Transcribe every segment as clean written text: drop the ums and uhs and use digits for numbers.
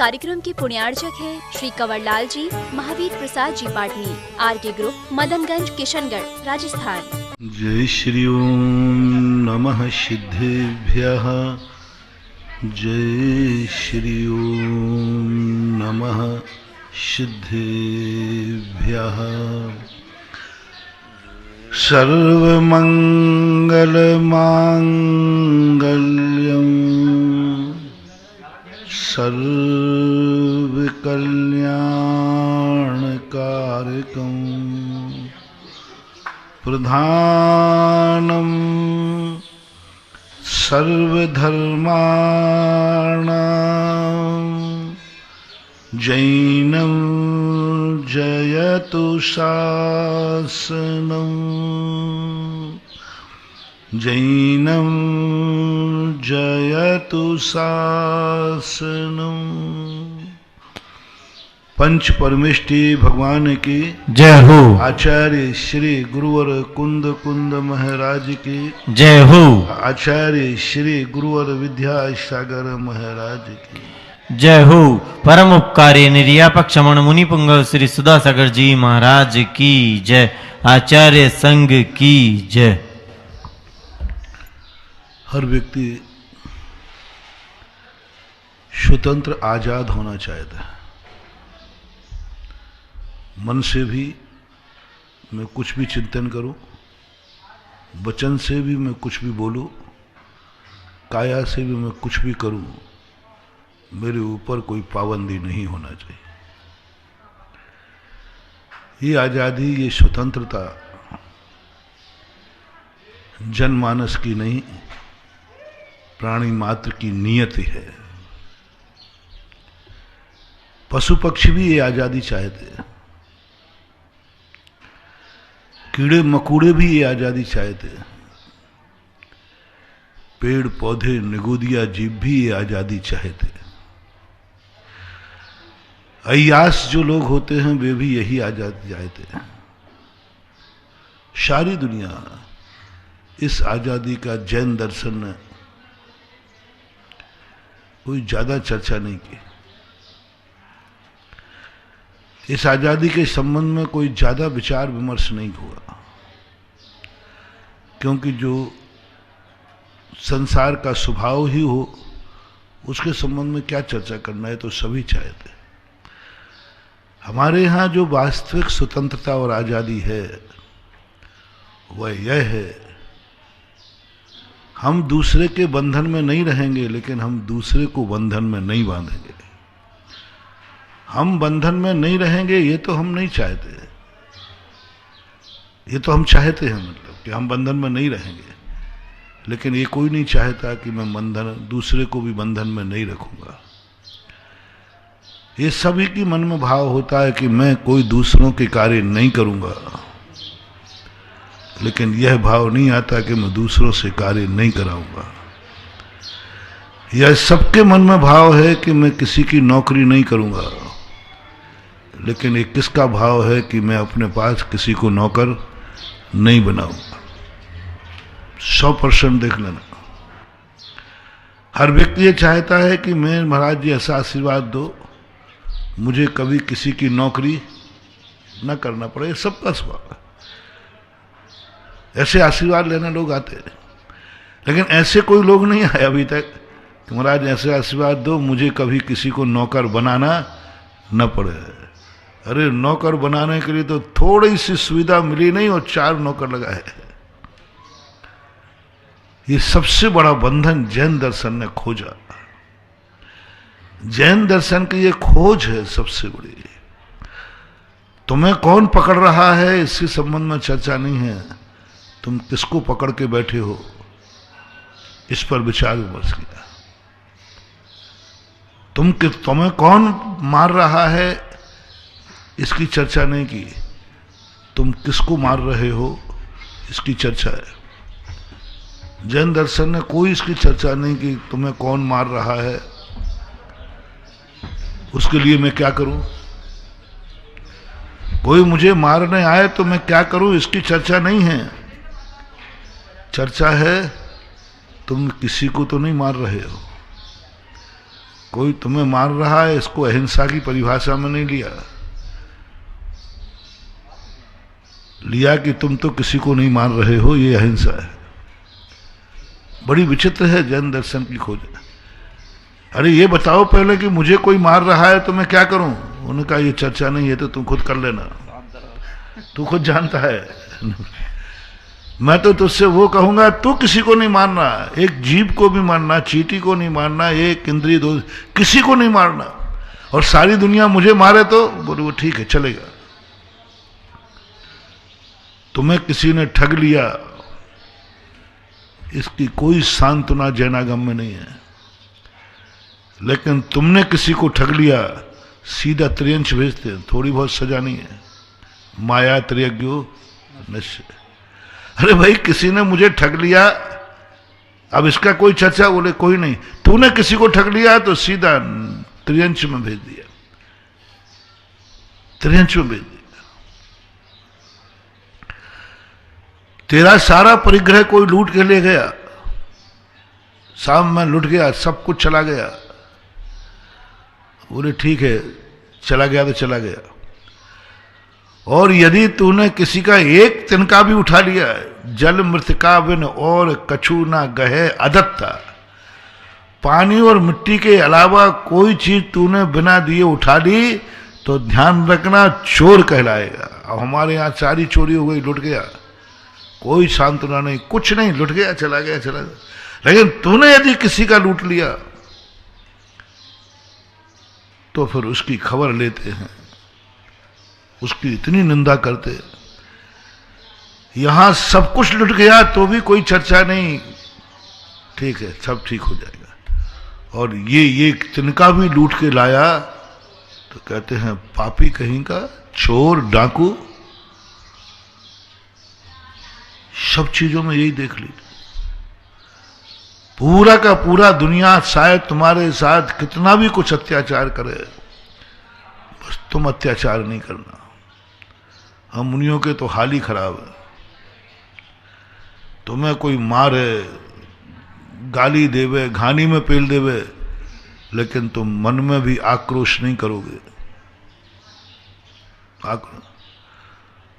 कार्यक्रम के पुण्यार्चक है श्री कंवरलाल जी, महावीर प्रसाद जी पाटनी, आरके ग्रुप, मदनगंज, किशनगढ़, राजस्थान। जय श्री ओम नमः सिद्धेभ्यः। जय श्री ओम नमः सिद्धेभ्यः। सर्वमंगलमांगल्यं सर्वकल्याणकारकं प्रधानं सर्वधर्माणां जैनं जयतु शासनं जैनं जयतु शासनं। पंच परमेष्टि भगवान की जय हो। आचार्य श्री गुरुवर कुंद कुंद महाराज की जय हो। आचार्य श्री गुरुवर विद्यासागर महाराज की जय हो। परम उपकारी निर्यापक क्षमण मुनि पुंगव श्री सुधासागर जी महाराज की जय। आचार्य संघ की जय। हर व्यक्ति स्वतंत्र आजाद होना चाहता है। मन से भी मैं कुछ भी चिंतन करूं, वचन से भी मैं कुछ भी बोलूं, काया से भी मैं कुछ भी करूं, मेरे ऊपर कोई पाबंदी नहीं होना चाहिए। ये आजादी, ये स्वतंत्रता जनमानस की नहीं, प्राणी मात्र की नियति है। पशु पक्षी भी ये आजादी चाहते हैं, कीड़े मकोड़े भी ये आजादी चाहते हैं, पेड़ पौधे निगोदिया जीव भी ये आजादी चाहते हैं। अय्यास जो लोग होते हैं वे भी यही आजादी चाहते हैं। सारी दुनिया इस आजादी का जैन दर्शन ने कोई ज्यादा चर्चा नहीं की। इस आजादी के संबंध में कोई ज्यादा विचार विमर्श नहीं हुआ, क्योंकि जो संसार का स्वभाव ही हो उसके संबंध में क्या चर्चा करना है, तो सभी चाहते हैं। हमारे यहाँ जो वास्तविक स्वतंत्रता और आजादी है वह यह है, हम दूसरे के बंधन में नहीं रहेंगे, लेकिन हम दूसरे को बंधन में नहीं बांधेंगे। हम बंधन में नहीं रहेंगे ये तो हम नहीं चाहते, ये तो हम चाहते हैं, मतलब कि हम बंधन में नहीं रहेंगे, लेकिन ये कोई नहीं चाहता कि मैं बंधन, दूसरे को भी बंधन में नहीं रखूंगा। ये सभी की मन में भाव होता है कि मैं कोई दूसरों के कार्य नहीं करूंगा, लेकिन यह भाव नहीं आता कि मैं दूसरों से कार्य नहीं कराऊंगा। यह सबके मन में भाव है कि मैं किसी की नौकरी नहीं करूंगा, लेकिन ये किसका भाव है कि मैं अपने पास किसी को नौकर नहीं बनाऊंगा। 100% देख लेना। हर व्यक्ति ये चाहता है कि मैं, महाराज जी ऐसा आशीर्वाद दो मुझे कभी किसी की नौकरी न करना पड़े। सबका स्वभाव है, ऐसे आशीर्वाद लेने लोग आते हैं, लेकिन ऐसे कोई लोग नहीं आए अभी तक कि महाराज ऐसे आशीर्वाद दो मुझे कभी किसी को नौकर बनाना न पड़े। अरे नौकर बनाने के लिए तो थोड़ी सी सुविधा मिली नहीं और 4 नौकर लगाए। ये सबसे बड़ा बंधन जैन दर्शन ने खोजा। जैन दर्शन की ये खोज है सबसे बड़ी। तुम्हें कौन पकड़ रहा है इसके संबंध में चर्चा नहीं है, तुम किसको पकड़ के बैठे हो इस पर विचार विमर्श किया। तुम्हें कौन मार रहा है इसकी चर्चा नहीं की, तुम किसको मार रहे हो इसकी चर्चा है। जैन दर्शन ने कोई इसकी चर्चा नहीं की तुम्हें कौन मार रहा है, उसके लिए मैं क्या करूं, कोई मुझे मारने आए तो मैं क्या करूं, इसकी चर्चा नहीं है। चर्चा है तुम किसी को तो नहीं मार रहे हो, कोई तुम्हें मार रहा है, इसको अहिंसा की परिभाषा में नहीं लिया कि तुम तो किसी को नहीं मार रहे हो, ये अहिंसा है। बड़ी विचित्र है जैन दर्शन की खोज। अरे ये बताओ पहले कि मुझे कोई मार रहा है तो मैं क्या करूं? उन्होंने कहा ये चर्चा नहीं है, तो तुम खुद कर लेना, तू खुद जानता है। मैं तो तुझसे वो कहूंगा, तू किसी को नहीं मारना, एक जीव को भी मारना, चींटी को नहीं मारना, एक इंद्रिय दोष किसी को नहीं मारना, और सारी दुनिया मुझे मारे तो बोले वो ठीक है चलेगा। तुम्हें किसी ने ठग लिया, इसकी कोई सांत्वना जैनागम में नहीं है, लेकिन तुमने किसी को ठग लिया सीधा त्रियंश भेजते हैं, थोड़ी बहुत सजा नहीं है। माया त्रियज्ञो निश्चय। अरे भाई किसी ने मुझे ठग लिया, अब इसका कोई चर्चा? बोले कोई नहीं। तूने किसी को ठग लिया तो सीधा त्रियंश में भेज दिया, त्रियंश में भेज दिया। तेरा सारा परिग्रह कोई लूट के ले गया, शाम में लुट गया, सब कुछ चला गया। बोले ठीक है, चला गया तो चला गया। और यदि तूने किसी का एक तिनका भी उठा लिया, जल मृतिका बिन और कछु ना गहे अदत्ता, पानी और मिट्टी के अलावा कोई चीज तूने बिना दिए उठा ली तो ध्यान रखना चोर कहलाएगा। अब हमारे यहां सारी चोरी हो गई, लुट गया, कोई सांत्वना नहीं, कुछ नहीं, लुट गया, चला गया, चला गया। लेकिन तूने यदि किसी का लूट लिया तो फिर उसकी खबर लेते हैं, उसकी इतनी निंदा करते हैं। यहां सब कुछ लुट गया तो भी कोई चर्चा नहीं, ठीक है सब ठीक हो जाएगा। और ये तिनका भी लूट के लाया तो कहते हैं पापी कहीं का, चोर, डाकू। सब चीजों में यही देख ली। पूरा का पूरा दुनिया शायद तुम्हारे साथ कितना भी कुछ अत्याचार करे, बस तुम अत्याचार नहीं करना। हम मुनियों के तो हाल ही खराब है। तुम्हें कोई मारे, गाली देवे, घानी में पेल देवे, लेकिन तुम मन में भी आक्रोश नहीं करोगे।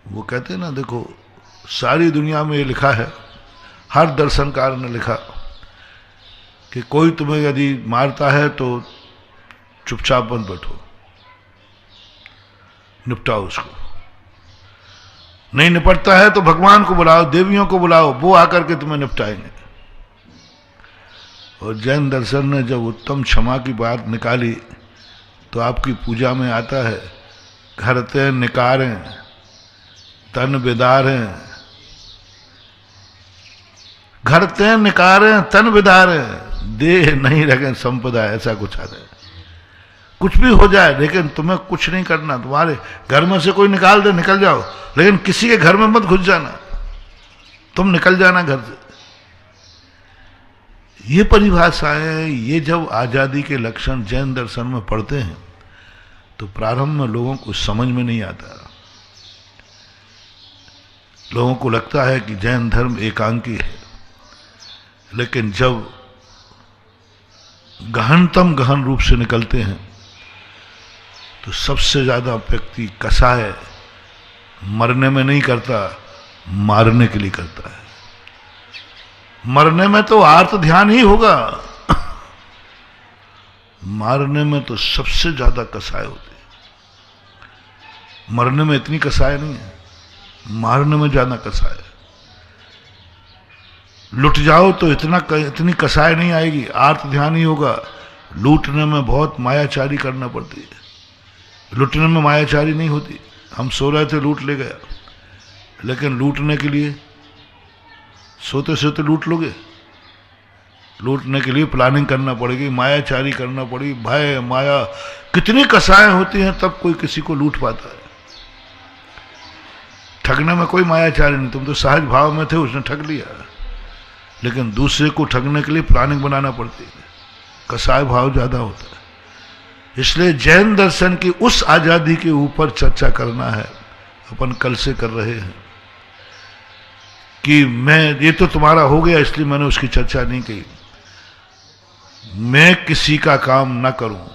वो कहते हैं ना, देखो सारी दुनिया में ये लिखा है, हर दर्शनकार ने लिखा कि कोई तुम्हें यदि मारता है तो चुपचाप बंद बैठो, निपटाओ उसको। नहीं निपटता है तो भगवान को बुलाओ, देवियों को बुलाओ, वो आकर के तुम्हें निपटाएंगे। और जैन दर्शन ने जब उत्तम क्षमा की बात निकाली तो आपकी पूजा में आता है, घरते निकारें तन बिदारें, घरते निकारें तन बिदारें, देह नहीं रखें संपदा, ऐसा कुछ आता है। कुछ भी हो जाए लेकिन तुम्हें कुछ नहीं करना। तुम्हारे घर में से कोई निकाल दे, निकल जाओ, लेकिन किसी के घर में मत घुस जाना, तुम निकल जाना घर से। ये परिभाषाएं, ये जब आजादी के लक्षण जैन दर्शन में पढ़ते हैं तो प्रारंभ में लोगों को समझ में नहीं आता। लोगों को लगता है कि जैन धर्म एकांकी है, लेकिन जब गहनतम गहन रूप से निकलते हैं तो सबसे ज्यादा व्यक्ति कसाय मरने में नहीं करता, मारने के लिए करता है। मरने में तो आर्त ध्यान ही होगा, मारने में तो सबसे ज्यादा कसाय होती है। मरने में इतनी कसाय नहीं है, मारने में ज्यादा कसाय है। लुट जाओ तो इतनी कसाय नहीं आएगी, आर्त ध्यान ही होगा। लूटने में बहुत मायाचारी करना पड़ती है, लूटने में मायाचारी नहीं होती। हम सो रहे थे, लूट ले गया, लेकिन लूटने के लिए सोते सोते लूट लोगे? लूटने के लिए प्लानिंग करना पड़ेगी, मायाचारी करना पड़ेगी, भय माया कितनी कसाएं होती हैं, तब कोई किसी को लूट पाता है। ठगने में कोई मायाचारी नहीं, तुम तो सहज भाव में थे, उसने ठग लिया। लेकिन दूसरे को ठगने के लिए प्लानिंग बनाना पड़ती है, कसाय भाव ज्यादा होता है। इसलिए जैन दर्शन की उस आजादी के ऊपर चर्चा करना है, अपन कल से कर रहे हैं कि मैं ये तो तुम्हारा हो गया इसलिए मैंने उसकी चर्चा नहीं की। मैं किसी का काम न करूं,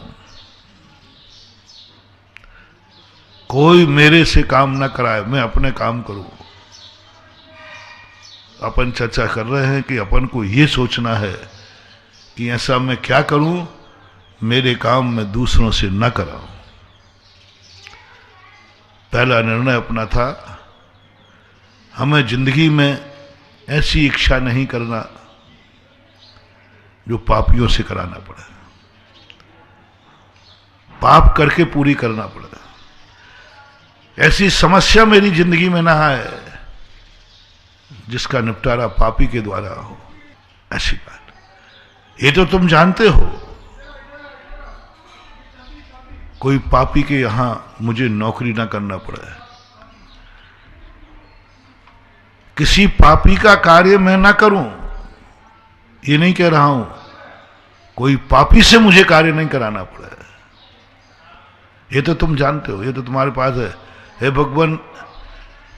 कोई मेरे से काम न कराए, मैं अपने काम करूं। अपन चर्चा कर रहे हैं कि अपन को यह सोचना है कि ऐसा मैं क्या करूं, मेरे काम मैं दूसरों से न कराऊं। पहला निर्णय अपना था, हमें जिंदगी में ऐसी इच्छा नहीं करना जो पापियों से कराना पड़े, पाप करके पूरी करना पड़े। ऐसी समस्या मेरी जिंदगी में ना आए जिसका निपटारा पापी के द्वारा हो। ऐसी बात ये तो तुम जानते हो, कोई पापी के यहां मुझे नौकरी ना करना पड़े, किसी पापी का कार्य मैं ना करूं। ये नहीं कह रहा हूं कोई पापी से मुझे कार्य नहीं कराना पड़े, ये तो तुम जानते हो, ये तो तुम्हारे पास है। हे भगवान,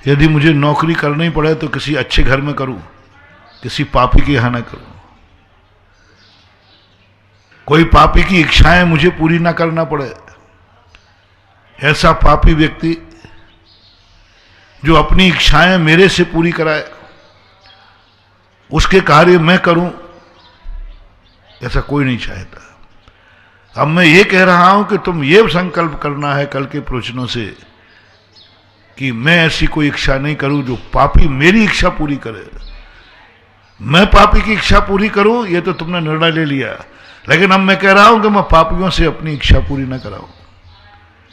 यदि मुझे नौकरी करनी पड़े तो किसी अच्छे घर में करूं, किसी पापी के यहां ना करूं। कोई पापी की इच्छाएं मुझे पूरी ना करना पड़े, ऐसा पापी व्यक्ति जो अपनी इच्छाएं मेरे से पूरी कराए, उसके कार्य मैं करूं, ऐसा कोई नहीं चाहता। अब मैं ये कह रहा हूं कि तुम ये संकल्प करना है कल के प्रवचनों से कि मैं ऐसी कोई इच्छा नहीं करूं जो पापी मेरी इच्छा पूरी करे। मैं पापी की इच्छा पूरी करूं, ये तो तुमने निर्णय ले लिया, लेकिन अब मैं कह रहा हूं कि मैं पापियों से अपनी इच्छा पूरी ना कराऊं।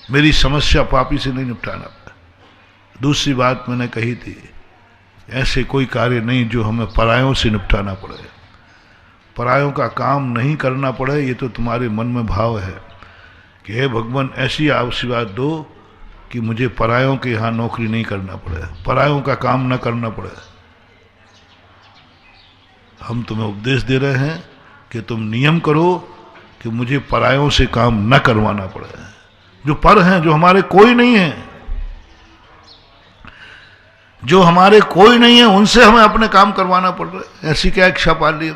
मेरी समस्या पापी से नहीं निपटाना। दूसरी बात मैंने कही थी, ऐसे कोई कार्य नहीं जो हमें परायों से निपटाना पड़े, परायों का काम नहीं करना पड़े। ये तो तुम्हारे मन में भाव है कि हे भगवान, ऐसी आशीर्वाद दो कि मुझे परायों के यहां नौकरी नहीं करना पड़े, परायों का काम न करना पड़े। हम तुम्हें उपदेश दे रहे हैं कि तुम नियम करो कि मुझे परायों से काम न करवाना पड़े। जो पर हैं, जो हमारे कोई नहीं है, जो हमारे कोई नहीं है, उनसे हमें अपने काम करवाना पड़ रहा है। ऐसी क्या इच्छा पाल ली,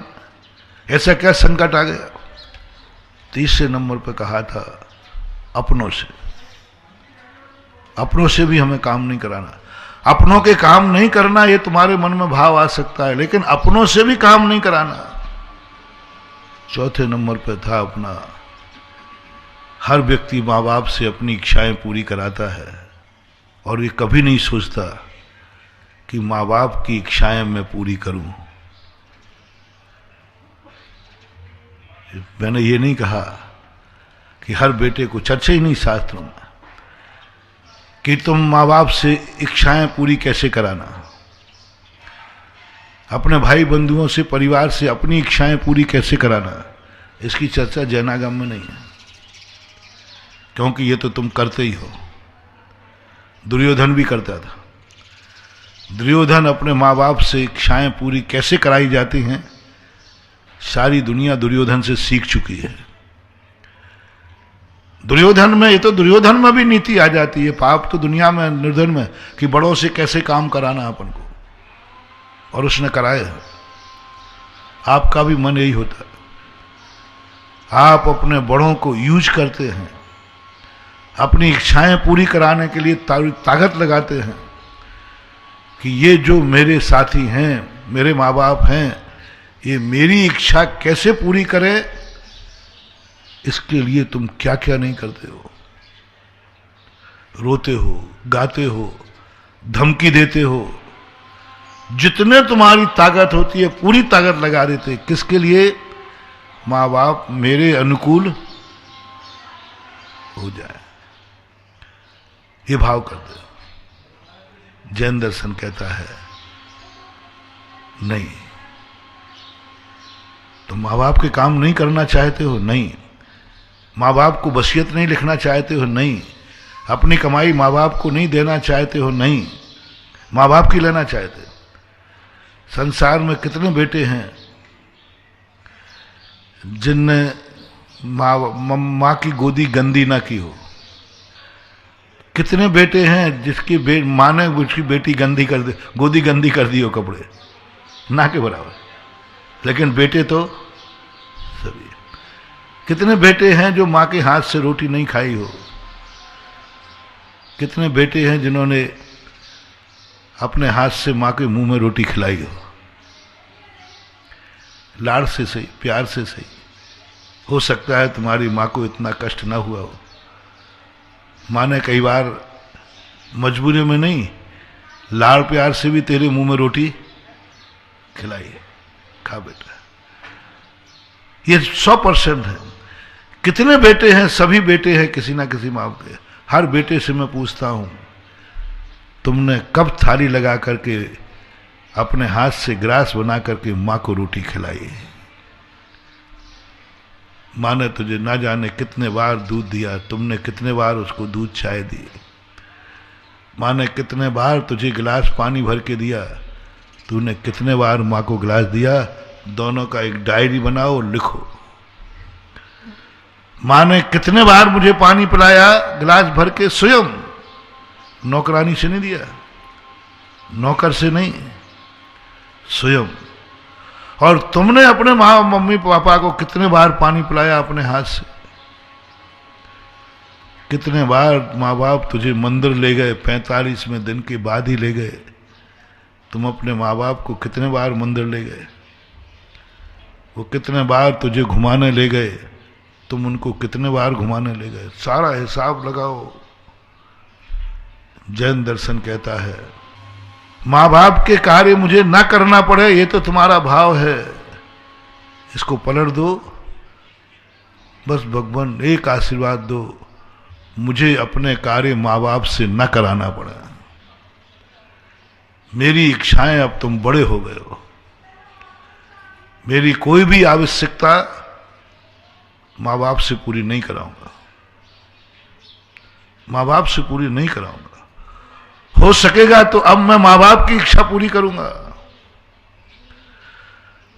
ऐसा क्या संकट आ गया। तीसरे नंबर पर कहा था अपनों से, अपनों से भी हमें काम नहीं कराना। अपनों के काम नहीं करना, ये तुम्हारे मन में भाव आ सकता है, लेकिन अपनों से भी काम नहीं कराना। चौथे नंबर पर था अपना, हर व्यक्ति माँ बाप से अपनी इच्छाएं पूरी कराता है और ये कभी नहीं सोचता कि माँ बाप की इच्छाएं मैं पूरी करूं। मैंने ये नहीं कहा कि हर बेटे को, चर्चा ही नहीं शास्त्रों में, कि तुम माँ बाप से इच्छाएं पूरी कैसे कराना, अपने भाई बंधुओं से, परिवार से अपनी इच्छाएं पूरी कैसे कराना, इसकी चर्चा जैनागम में नहीं है, क्योंकि ये तो तुम करते ही हो। दुर्योधन भी करता था। दुर्योधन अपने माँ बाप से इच्छाएं पूरी कैसे कराई जाती हैं, सारी दुनिया दुर्योधन से सीख चुकी है। दुर्योधन में, ये तो दुर्योधन में भी नीति आ जाती है, पाप तो दुनिया में, निर्धन में, कि बड़ों से कैसे काम कराना अपन को, और उसने कराया। आपका भी मन यही होता है, आप अपने बड़ों को यूज करते हैं, अपनी इच्छाएं पूरी कराने के लिए ताकत लगाते हैं कि ये जो मेरे साथी हैं, मेरे माँ बाप हैं, ये मेरी इच्छा कैसे पूरी करे, इसके लिए तुम क्या क्या नहीं करते हो। रोते हो, गाते हो, धमकी देते हो, जितने तुम्हारी ताकत होती है पूरी ताकत लगा देते। किसके लिए? माँ बाप मेरे अनुकूल हो जाए, ये भाव करते हो। जैन दर्शन कहता है नहीं, तुम माँ बाप के काम नहीं करना चाहते हो, नहीं। माँ बाप को वसीयत नहीं लिखना चाहते हो, नहीं। अपनी कमाई माँ बाप को नहीं देना चाहते हो, नहीं। माँ बाप की लेना चाहते हो। संसार में कितने बेटे हैं जिनने माँ की गोदी गंदी ना की हो। कितने बेटे हैं जिसकी माँ ने उसकी बेटी गंदी कर दी, गोदी गंदी कर दी हो, कपड़े ना के बराबर, लेकिन बेटे तो सभी। कितने बेटे हैं जो माँ के हाथ से रोटी नहीं खाई हो? कितने बेटे हैं जिन्होंने अपने हाथ से माँ के मुंह में रोटी खिलाई हो? लाड़ से सही, प्यार से सही। हो सकता है तुम्हारी माँ को इतना कष्ट ना हुआ हो। माँ ने कई बार मजबूरी में नहीं, लाड़ प्यार से भी तेरे मुंह में रोटी खिलाई है, खा बेटा। ये 100% है। कितने बेटे हैं? सभी बेटे हैं किसी ना किसी माँ के। हर बेटे से मैं पूछता हूं, तुमने कब थाली लगा करके अपने हाथ से ग्रास बना करके माँ को रोटी खिलाई है? माँ ने तुझे ना जाने कितने बार दूध दिया, तुमने कितने बार उसको दूध चाय दी। माँ ने कितने बार तुझे गिलास पानी भर के दिया, तूने कितने बार माँ को गिलास दिया। दोनों का एक डायरी बनाओ और लिखो। माँ ने कितने बार मुझे पानी पिलाया गिलास भर के, स्वयं, नौकरानी से नहीं दिया, नौकर से नहीं, स्वयं। और तुमने अपने माँ मम्मी पापा को कितने बार पानी पिलाया अपने हाथ से? कितने बार माँ बाप तुझे मंदिर ले गए, 45वें दिन के बाद ही ले गए। तुम अपने माँ बाप को कितने बार मंदिर ले गए? वो कितने बार तुझे घुमाने ले गए, तुम उनको कितने बार घुमाने ले गए? सारा हिसाब लगाओ। जैन दर्शन कहता है, माँ बाप के कार्य मुझे ना करना पड़े, ये तो तुम्हारा भाव है, इसको पलट दो। बस भगवान एक आशीर्वाद दो, मुझे अपने कार्य माँ बाप से न कराना पड़ा। मेरी इच्छाएं, अब तुम बड़े हो गए हो, मेरी कोई भी आवश्यकता माँ बाप से पूरी नहीं कराऊंगा, माँ बाप से पूरी नहीं कराऊंगा। हो सकेगा तो अब मैं माँ बाप की इच्छा पूरी करूंगा।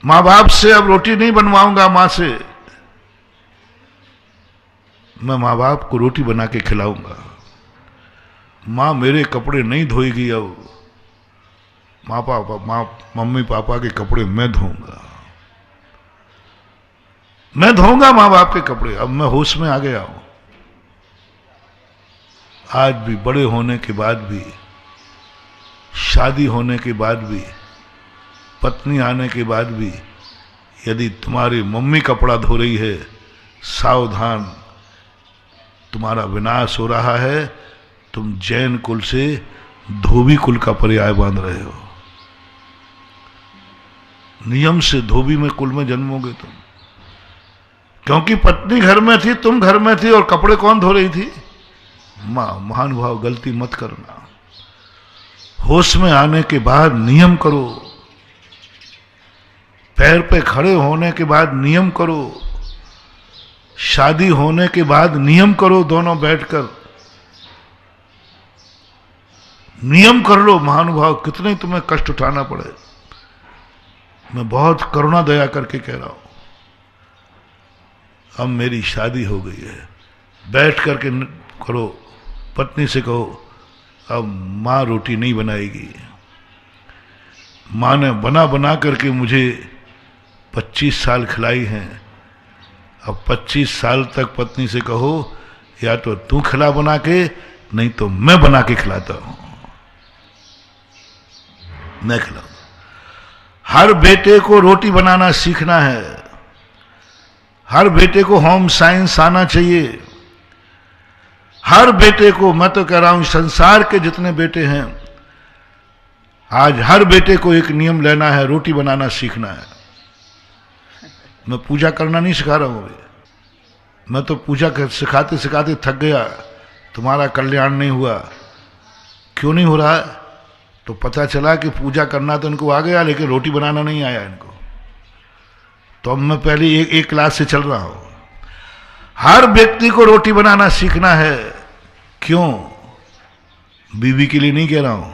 माँ बाप से अब रोटी नहीं बनवाऊंगा, माँ से मैं माँ बाप को रोटी बना के खिलाऊंगा। माँ मेरे कपड़े नहीं धोएगी, अब मम्मी पापा के कपड़े मैं धोऊंगा, मैं धोऊंगा माँ बाप के कपड़े। अब मैं होश में आ गया हूं। आज भी बड़े होने के बाद भी, शादी होने के बाद भी, पत्नी आने के बाद भी, यदि तुम्हारी मम्मी कपड़ा धो रही है, सावधान, तुम्हारा विनाश हो रहा है। तुम जैन कुल से धोबी कुल का पर्याय बांध रहे हो। नियम से धोबी में कुल में जन्मोगे तुम, क्योंकि पत्नी घर में थी, तुम घर में थी, और कपड़े कौन धो रही थी? मां। महानुभाव, गलती मत करना। होश में आने के बाद नियम करो, पैर पे खड़े होने के बाद नियम करो, शादी होने के बाद नियम करो, दोनों बैठकर नियम कर लो। महानुभाव, कितने तुम्हें कष्ट उठाना पड़े। मैं बहुत करुणा दया करके कह रहा हूं। अब मेरी शादी हो गई है, बैठ करके करो। पत्नी से कहो, अब माँ रोटी नहीं बनाएगी। माँ ने बना बना करके मुझे 25 साल खिलाई हैं। अब 25 साल तक पत्नी से कहो, या तो तू खिला बना के, नहीं तो मैं बना के खिलाता हूं, मैं खिलाऊं। हर बेटे को रोटी बनाना सीखना है। हर बेटे को होम साइंस आना चाहिए। हर बेटे को, मैं तो कह रहा हूं संसार के जितने बेटे हैं, आज हर बेटे को एक नियम लेना है, रोटी बनाना सीखना है। मैं पूजा करना नहीं सिखा रहा हूं अभी। मैं तो पूजा सिखाते सिखाते थक गया। तुम्हारा कल्याण नहीं हुआ। क्यों नहीं हो रहा है? तो पता चला कि पूजा करना तो इनको आ गया, लेकिन रोटी बनाना नहीं आया इनको। तो अब मैं पहले एक क्लास से चल रहा हूं। हर व्यक्ति को रोटी बनाना सीखना है। क्यों? बीवी के लिए नहीं कह रहा हूं,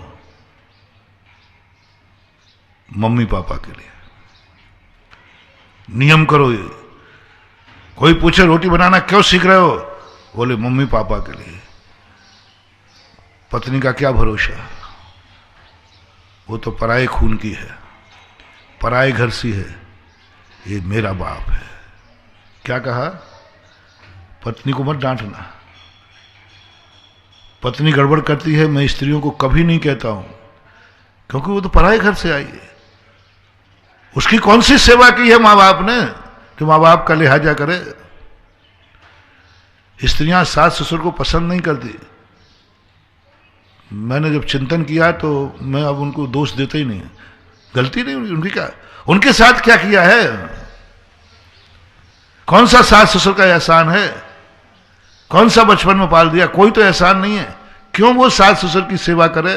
मम्मी पापा के लिए। नियम करो ये। कोई पूछे रोटी बनाना क्यों सीख रहे हो? बोले मम्मी पापा के लिए। पत्नी का क्या भरोसा? वो तो पराये खून की है, पराये घर सी है। ये मेरा बाप है। क्या कहा? पत्नी को मत डांटना। पत्नी गड़बड़ करती है, मैं स्त्रियों को कभी नहीं कहता हूं, क्योंकि वो तो पराए घर से आई है। उसकी कौन सी सेवा की है मां बाप ने कि मां बाप का लिहाजा करे? स्त्रियां सास ससुर को पसंद नहीं करती। मैंने जब चिंतन किया तो मैं अब उनको दोष देता ही नहीं। गलती नहीं उनकी, क्या उनके साथ क्या किया है? कौन सा सास ससुर का एहसान है? कौन सा बचपन में पाल दिया? कोई तो एहसान नहीं है। क्यों वो सास ससुर की सेवा करे?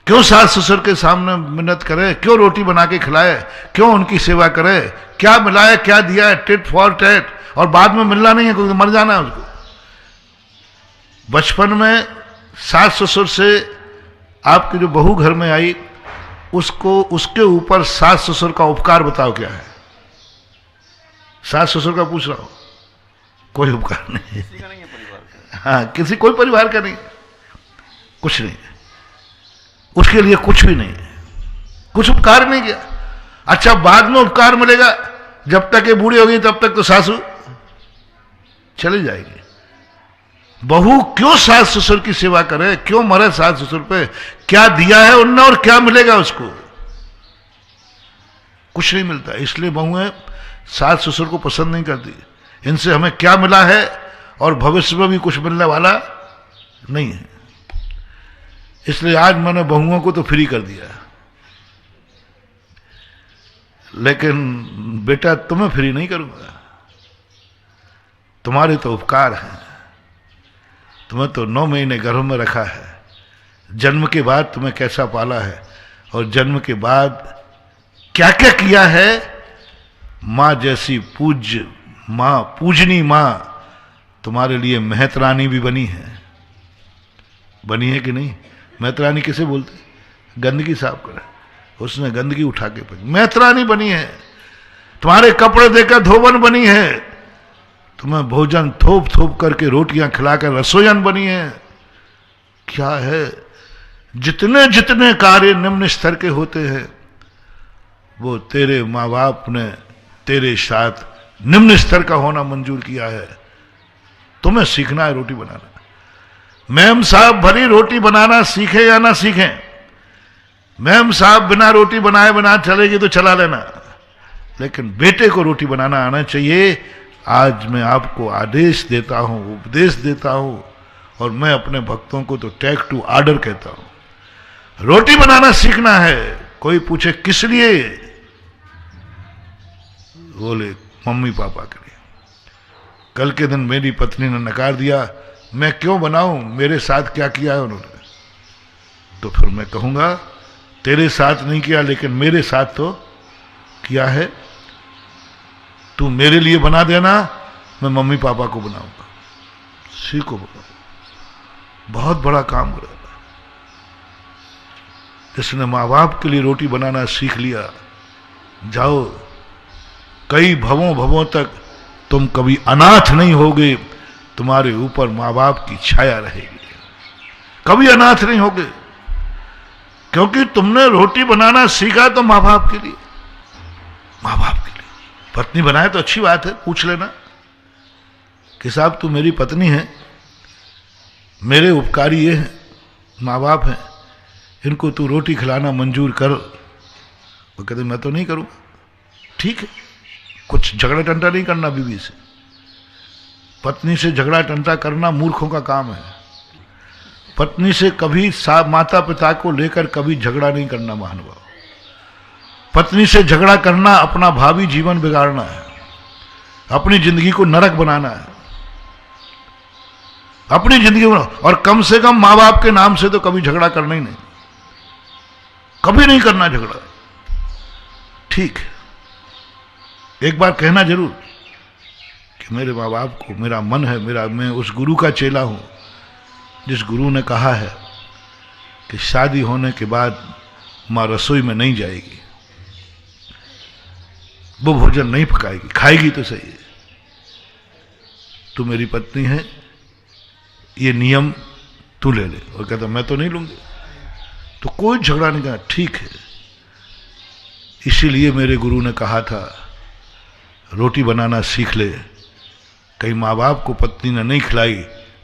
क्यों सास ससुर के सामने मिन्नत करे? क्यों रोटी बना के खिलाए? क्यों उनकी सेवा करे? क्या मिलाए, क्या दिया है? Tit for tat. और बाद में मिलना नहीं है, क्योंकि मर जाना है उसको। बचपन में सास ससुर से आपकी जो बहू घर में आई, उसको उसके ऊपर सास ससुर का उपकार बताओ क्या है? सास ससुर का पूछ रहा हूं, कोई उपकार नहीं। हाँ, किसी कोई परिवार का नहीं, कुछ नहीं, उसके लिए कुछ भी नहीं, कुछ उपकार नहीं किया। अच्छा, बाद में उपकार मिलेगा। जब तक ये बूढ़ी होगी तब तक तो सासू चली जाएगी। बहू क्यों सास ससुर की सेवा करे? क्यों मरे सास ससुर पे? क्या दिया है उनने और क्या मिलेगा उसको? कुछ नहीं मिलता। इसलिए बहुएं सास ससुर को पसंद नहीं करती। इनसे हमें क्या मिला है और भविष्य में भी कुछ मिलने वाला नहीं है। इसलिए आज मैंने बहुओं को तो फ्री कर दिया, लेकिन बेटा तुम्हें फ्री नहीं करूंगा। तुम्हारे तो उपकार हैं। तुम्हें तो 9 महीने गर्भ में रखा है, जन्म के बाद तुम्हें कैसा पाला है और जन्म के बाद क्या क्या किया है। मां जैसी पूज्य मां, पूजनी मां तुम्हारे लिए मेहतरानी भी बनी है। बनी है कि नहीं? मेहतरानी किसे बोलते? गंदगी साफ करे, उसने गंदगी उठा के फेंकी, मेहतरानी बनी है। तुम्हारे कपड़े देकर धोबन बनी है। तुम्हें भोजन थोप थोप करके रोटियां खिलाकर रसोईयन बनी है। क्या है? जितने जितने कार्य निम्न स्तर के होते हैं वो तेरे माँ बाप ने तेरे साथ निम्न स्तर का होना मंजूर किया है। तुम्हें सीखना है रोटी बनाना। मैम साहब भली रोटी बनाना सीखे या ना सीखें, मैम साहब बिना रोटी बनाए बना चलेगी तो चला लेना, लेकिन बेटे को रोटी बनाना आना चाहिए। आज मैं आपको आदेश देता हूं, उपदेश देता हूं, और मैं अपने भक्तों को तो टेक टू ऑर्डर कहता हूं। रोटी बनाना सीखना है। कोई पूछे किस लिए? बोले मम्मी पापा के लिए। कल के दिन मेरी पत्नी ने नकार दिया, मैं क्यों बनाऊं, मेरे साथ क्या किया है उन्होंने? तो फिर मैं कहूंगा तेरे साथ नहीं किया, लेकिन मेरे साथ तो किया है। तू मेरे लिए बना देना, मैं मम्मी पापा को बनाऊंगा। सीखो बाबा, बहुत बड़ा काम हो रहा है। जिसने माँ बाप के लिए रोटी बनाना सीख लिया, जाओ, कई भवों तक तुम कभी अनाथ नहीं होगे। तुम्हारे ऊपर माँ बाप की छाया रहेगी, कभी अनाथ नहीं होगे, क्योंकि तुमने रोटी बनाना सीखा तो माँ बाप के लिए, माँ बाप के लिए। पत्नी बनाए तो अच्छी बात है, पूछ लेना कि साहब तू मेरी पत्नी है, मेरे उपकारी ये हैं, माँ बाप हैं, इनको तू रोटी खिलाना मंजूर कर। वो कहते मैं तो नहीं करूँगा। ठीक है, कुछ झगड़ा टंटा नहीं करना बीवी से। पत्नी से झगड़ा टंटा करना मूर्खों का काम है। पत्नी से कभी माता पिता को लेकर कभी झगड़ा नहीं करना महानुभाव। पत्नी से झगड़ा करना अपना भावी जीवन बिगाड़ना है, अपनी जिंदगी को नरक बनाना है, अपनी जिंदगी में। और कम से कम माँ बाप के नाम से तो कभी झगड़ा करना ही नहीं, कभी नहीं करना झगड़ा। ठीक है, एक बार कहना जरूर कि मेरे माँ बाप को, मेरा मन है, मैं उस गुरु का चेला हूं जिस गुरु ने कहा है कि शादी होने के बाद माँ रसोई में नहीं जाएगी, वो भोजन नहीं पकाएगी, खाएगी तो सही है। तू मेरी पत्नी है, ये नियम तू ले ले। और कहता मैं तो नहीं लूंगी। तो कोई झगड़ा नहीं करना। ठीक है, इसीलिए मेरे गुरु ने कहा था रोटी बनाना सीख ले, कहीं माँ बाप को पत्नी ने नहीं खिलाई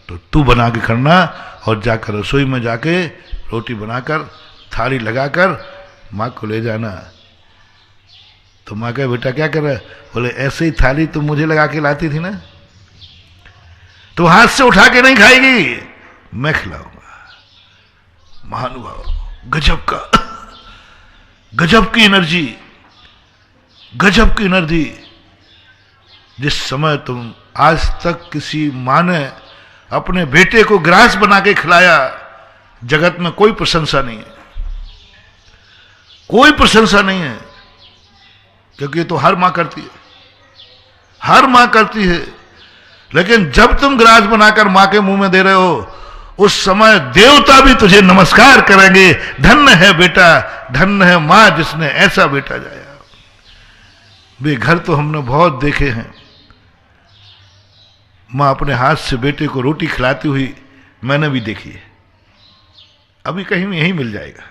तो तू बना के खाना, और जाकर रसोई में जाके रोटी बनाकर थाली लगाकर माँ को ले जाना। तो माँ कहे बेटा क्या कर रहा है? बोले ऐसे ही थाली तुम मुझे लगा के लाती थी ना, तो हाथ से उठा के नहीं खाएगी, मैं खिलाऊंगा। महानुभाव, गजब की एनर्जी, गजब की एनर्जी। जिस समय तुम आज तक किसी माँ ने अपने बेटे को ग्रास बना के खिलाया, जगत में कोई प्रशंसा नहीं है, कोई प्रशंसा नहीं है, क्योंकि ये तो हर मां करती है, हर मां करती है। लेकिन जब तुम ग्रास बनाकर मां के मुंह में दे रहे हो, उस समय देवता भी तुझे नमस्कार करेंगे। धन्य है बेटा, धन्य है मां जिसने ऐसा बेटा जाया। वे घर तो हमने बहुत देखे हैं, मां अपने हाथ से बेटे को रोटी खिलाती हुई मैंने भी देखी है। अभी कहीं में यही मिल जाएगा,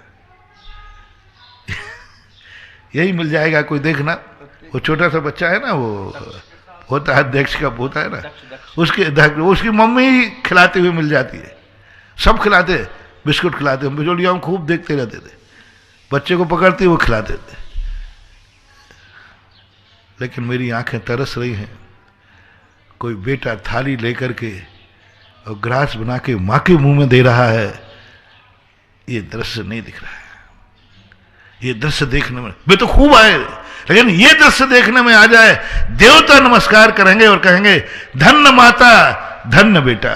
यही मिल जाएगा। कोई देखना, वो छोटा सा बच्चा है ना, वो होता है अध्यक्ष का पोता है ना, उसकी मम्मी खिलाते हुए मिल जाती है। सब खिलाते, बिस्कुट खिलाते, हम बिजोलिया में खूब देखते रहते थे, बच्चे को पकड़ते वो खिलाते थे। लेकिन मेरी आंखें तरस रही हैं, कोई बेटा थाली लेकर के और ग्रास बना के माँ के मुंह में दे रहा है, ये दृश्य नहीं दिख रहा है। ये दृश्य देखने में वे तो खूब आए, लेकिन ये दृश्य देखने में आ जाए, देवता नमस्कार करेंगे और कहेंगे धन्य माता, धन्य बेटा।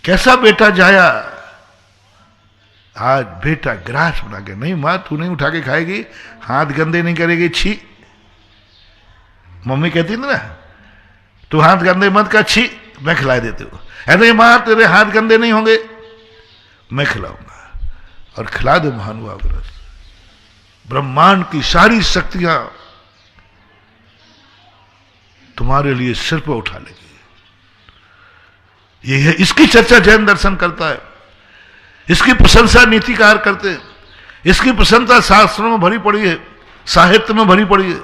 कैसा बेटा जाया। आज बेटा ग्रास बना के, नहीं मां तू नहीं उठा के खाएगी, हाथ गंदे नहीं करेगी, छी। मम्मी कहती थी ना, तू हाथ गंदे मत कर, छी, मैं खिला देती हूँ। अरे मां तेरे हाथ गंदे नहीं होंगे, मैं खिलाऊंगा। और खिला दो महानुभाव रस। ब्रह्मांड की सारी शक्तियां तुम्हारे लिए सिर पर उठा लेगी। ये है, इसकी चर्चा जैन दर्शन करता है, इसकी प्रशंसा नीतिकार करते हैं, इसकी प्रशंसा शास्त्रों में भरी पड़ी है, साहित्य में भरी पड़ी है।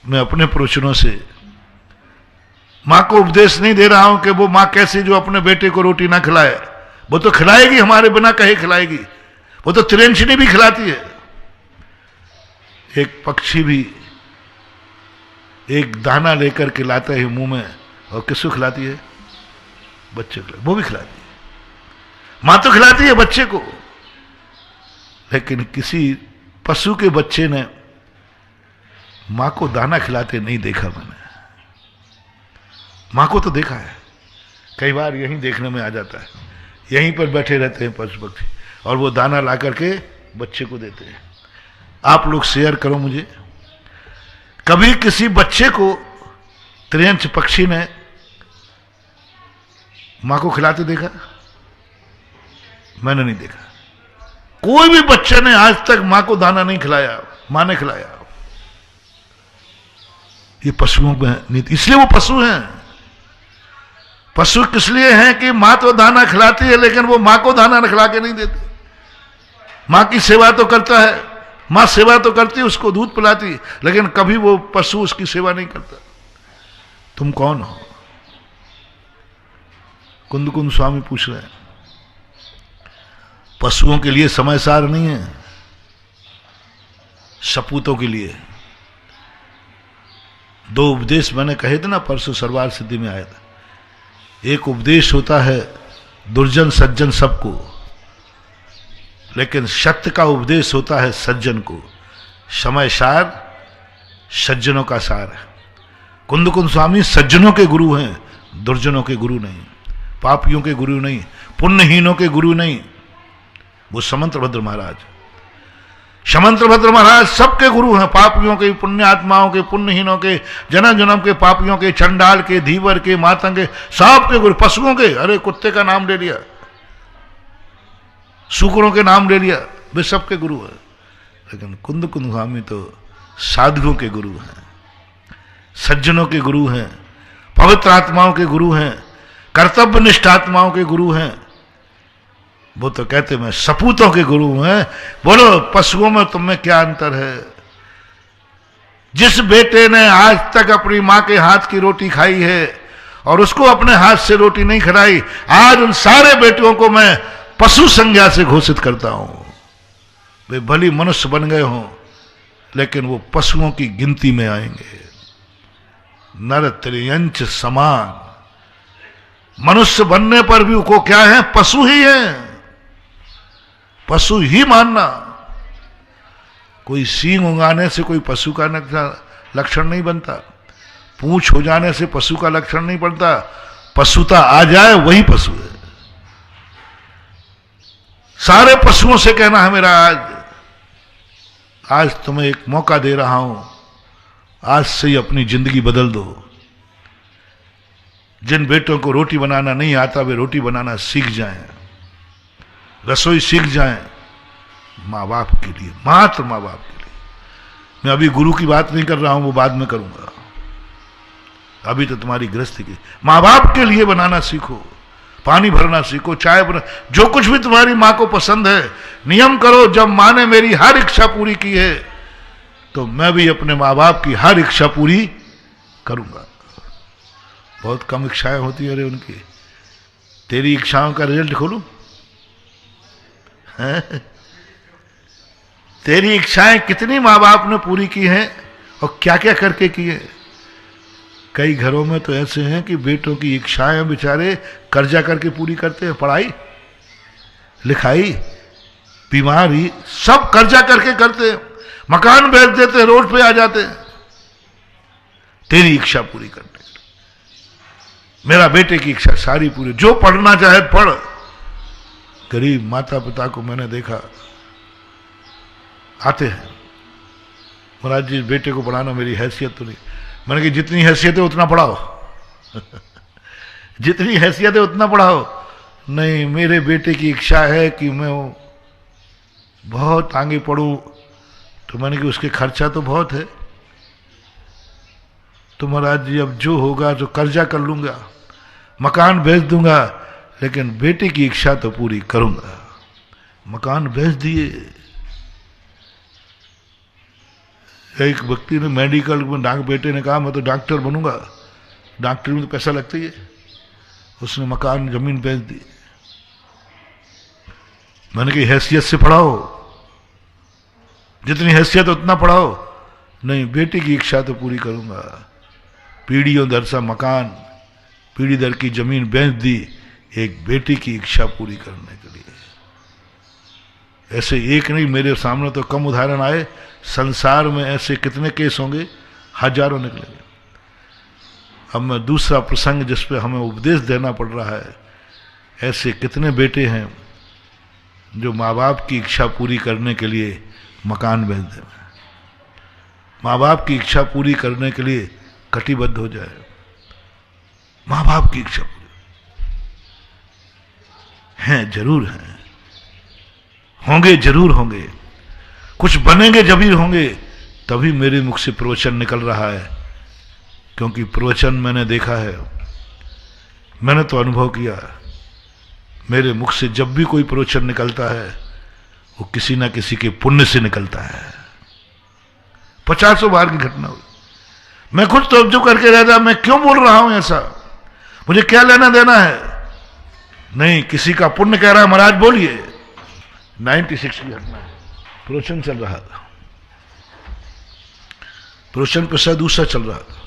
मैं अपने प्रवचनों से मां को उपदेश नहीं दे रहा हूं कि वो मां कैसे जो अपने बेटे को रोटी ना खिलाए, वो तो खिलाएगी, हमारे बिना कहे खिलाएगी, वो तो त्रिंचनी भी खिलाती है। एक पक्षी भी एक दाना लेकर के लाता है मुंह में, और किसको खिलाती है? बच्चे को, वो भी खिलाती है। मां तो खिलाती है बच्चे को, लेकिन किसी पशु के बच्चे ने मां को दाना खिलाते नहीं देखा मैंने। मां को तो देखा है, कई बार यहीं देखने में आ जाता है, यहीं पर बैठे रहते हैं पशु पक्षी, और वो दाना ला करके बच्चे को देते हैं। आप लोग शेयर करो मुझे, कभी किसी बच्चे को त्रियंच पक्षी ने मां को खिलाते देखा? मैंने नहीं देखा। कोई भी बच्चे ने आज तक मां को दाना नहीं खिलाया, मां ने खिलाया। ये पशुओं में नीति, इसलिए वो पशु हैं। पशु किस लिए हैं कि मां तो दाना खिलाती है, लेकिन वो मां को दाना खिला के नहीं देती। मां की सेवा तो करता है, मां सेवा तो करती है, उसको दूध पिलाती, लेकिन कभी वो पशु उसकी सेवा नहीं करता। तुम कौन हो? कुंद कुंद स्वामी पूछ रहे हैं। पशुओं के लिए समय सार नहीं है, सपूतों के लिए। दो उपदेश मैंने कहे थे ना, परसों सरवार सिद्धि में आया था। एक उपदेश होता है दुर्जन सज्जन सबको, लेकिन सत्य का उपदेश होता है सज्जन को। समय सार सज्जनों का सार है। कुंद कुंद स्वामी सज्जनों के गुरु हैं, दुर्जनों के गुरु नहीं, पापियों के गुरु नहीं, पुण्यहीनों के गुरु नहीं। वो समंत्रभद्र महाराज, समंत्रभद्र महाराज सबके गुरु हैं, पापियों के, पुण्यात्माओं के, पुण्यहीनों के, जन्म जन्म के पापियों के, चंडाल के, धीवर के, मातंग के, सबके गुरु। पशुओं के, अरे कुत्ते का नाम ले लिया, शुक्रों के नाम ले लिया, वे सबके गुरु हैं। लेकिन कुंद कुंद स्वामी तो साधुओं के गुरु हैं, सज्जनों के गुरु हैं, पवित्र आत्माओं के गुरु हैं, कर्तव्यनिष्ठ आत्माओं के गुरु हैं। वो तो कहते मैं सपूतों के गुरु हैं। बोलो पशुओं में तुम में क्या अंतर है? जिस बेटे ने आज तक अपनी मां के हाथ की रोटी खाई है और उसको अपने हाथ से रोटी नहीं खिलाई, आज उन सारे बेटियों को मैं पशु संज्ञा से घोषित करता हूं। वे भली मनुष्य बन गए हों लेकिन वो पशुओं की गिनती में आएंगे। नर त्रियंच समान, मनुष्य बनने पर भी वो क्या है? पशु ही है, पशु ही मानना। कोई सींग उगाने से कोई पशु का लक्षण नहीं बनता, पूंछ हो जाने से पशु का लक्षण नहीं बनता। पशुता आ जाए वही पशु है। सारे पशुओं से कहना है मेरा आज तुम्हें एक मौका दे रहा हूं, आज से ही अपनी जिंदगी बदल दो। जिन बेटों को रोटी बनाना नहीं आता वे रोटी बनाना सीख जाएं, रसोई सीख जाएं, माँ बाप के लिए, मात्र माँ बाप के लिए। मैं अभी गुरु की बात नहीं कर रहा हूं, वो बाद में करूंगा। अभी तो तुम्हारी गृहस्थी की, माँ बाप के लिए बनाना सीखो, पानी भरना सीखो, चाय बना, जो कुछ भी तुम्हारी माँ को पसंद है नियम करो। जब माँ ने मेरी हर इच्छा पूरी की है तो मैं भी अपने माँ बाप की हर इच्छा पूरी करूंगा। बहुत कम इच्छाएं होती है रे उनकी। तेरी इच्छाओं का रिजल्ट खोलूं? तेरी इच्छाएं कितनी माँ बाप ने पूरी की हैं और क्या क्या करके की है। कई घरों में तो ऐसे हैं कि बेटों की इच्छाएं बेचारे कर्जा करके पूरी करते हैं। पढ़ाई लिखाई बीमारी सब कर्जा करके करते हैं, मकान बेच देते हैं, रोड पे आ जाते हैं तेरी इच्छा पूरी करने। मेरा बेटे की इच्छा सारी पूरी, जो पढ़ना चाहे पढ़। गरीब माता पिता को मैंने देखा आते हैं, महाराज जी बेटे को पढ़ाना मेरी हैसियत तो नहीं। मैंने कि जितनी हैसियत है उतना पढ़ाओ जितनी हैसियत है उतना पढ़ाओ। नहीं, मेरे बेटे की इच्छा है कि मैं बहुत आगे पढ़ूं। तो मैंने कि उसके खर्चा तो बहुत है। तो महाराज जी अब जो होगा जो कर्जा कर लूंगा, मकान बेच दूंगा, लेकिन बेटे की इच्छा तो पूरी करूंगा। मकान बेच दिए। एक व्यक्ति ने मेडिकल में बेटे ने कहा मैं तो डॉक्टर बनूंगा, डॉक्टर में तो पैसा लगता ही है। उसने मकान जमीन बेच दी। मैंने कहा हैसियत से पढ़ाओ, जितनी हैसियत उतना पढ़ाओ। नहीं, बेटे की इच्छा तो पूरी करूंगा। पीढ़ियों दर सा मकान, पीढ़ी दर की जमीन बेच दी एक बेटी की इच्छा पूरी करने के लिए। ऐसे एक नहीं, मेरे सामने तो कम उदाहरण आए। संसार में ऐसे कितने केस होंगे, हजारों निकलेंगे। अब मैं दूसरा प्रसंग जिस पे हमें उपदेश देना पड़ रहा है, ऐसे कितने बेटे हैं जो माँ बाप की इच्छा पूरी करने के लिए मकान बेच दें, माँ बाप की इच्छा पूरी करने के लिए कटिबद्ध हो जाए। माँ बाप की इच्छा पूरी हैं, जरूर हैं, होंगे, जरूर होंगे, कुछ बनेंगे जब ही होंगे। तभी मेरे मुख से प्रवचन निकल रहा है, क्योंकि प्रवचन मैंने देखा है, मैंने तो अनुभव किया। मेरे मुख से जब भी कोई प्रवचन निकलता है वो किसी ना किसी के पुण्य से निकलता है। 50 बार की घटना हुई। मैं खुद तवज्जो करके रहता, मैं क्यों बोल रहा हूं ऐसा, मुझे क्या लेना देना है। नहीं, किसी का पुण्य कह रहा है, महाराज बोलिए। 96 की घटना है। प्रवचन चल रहा था, प्रवचन पे शायद दूसरा चल रहा था।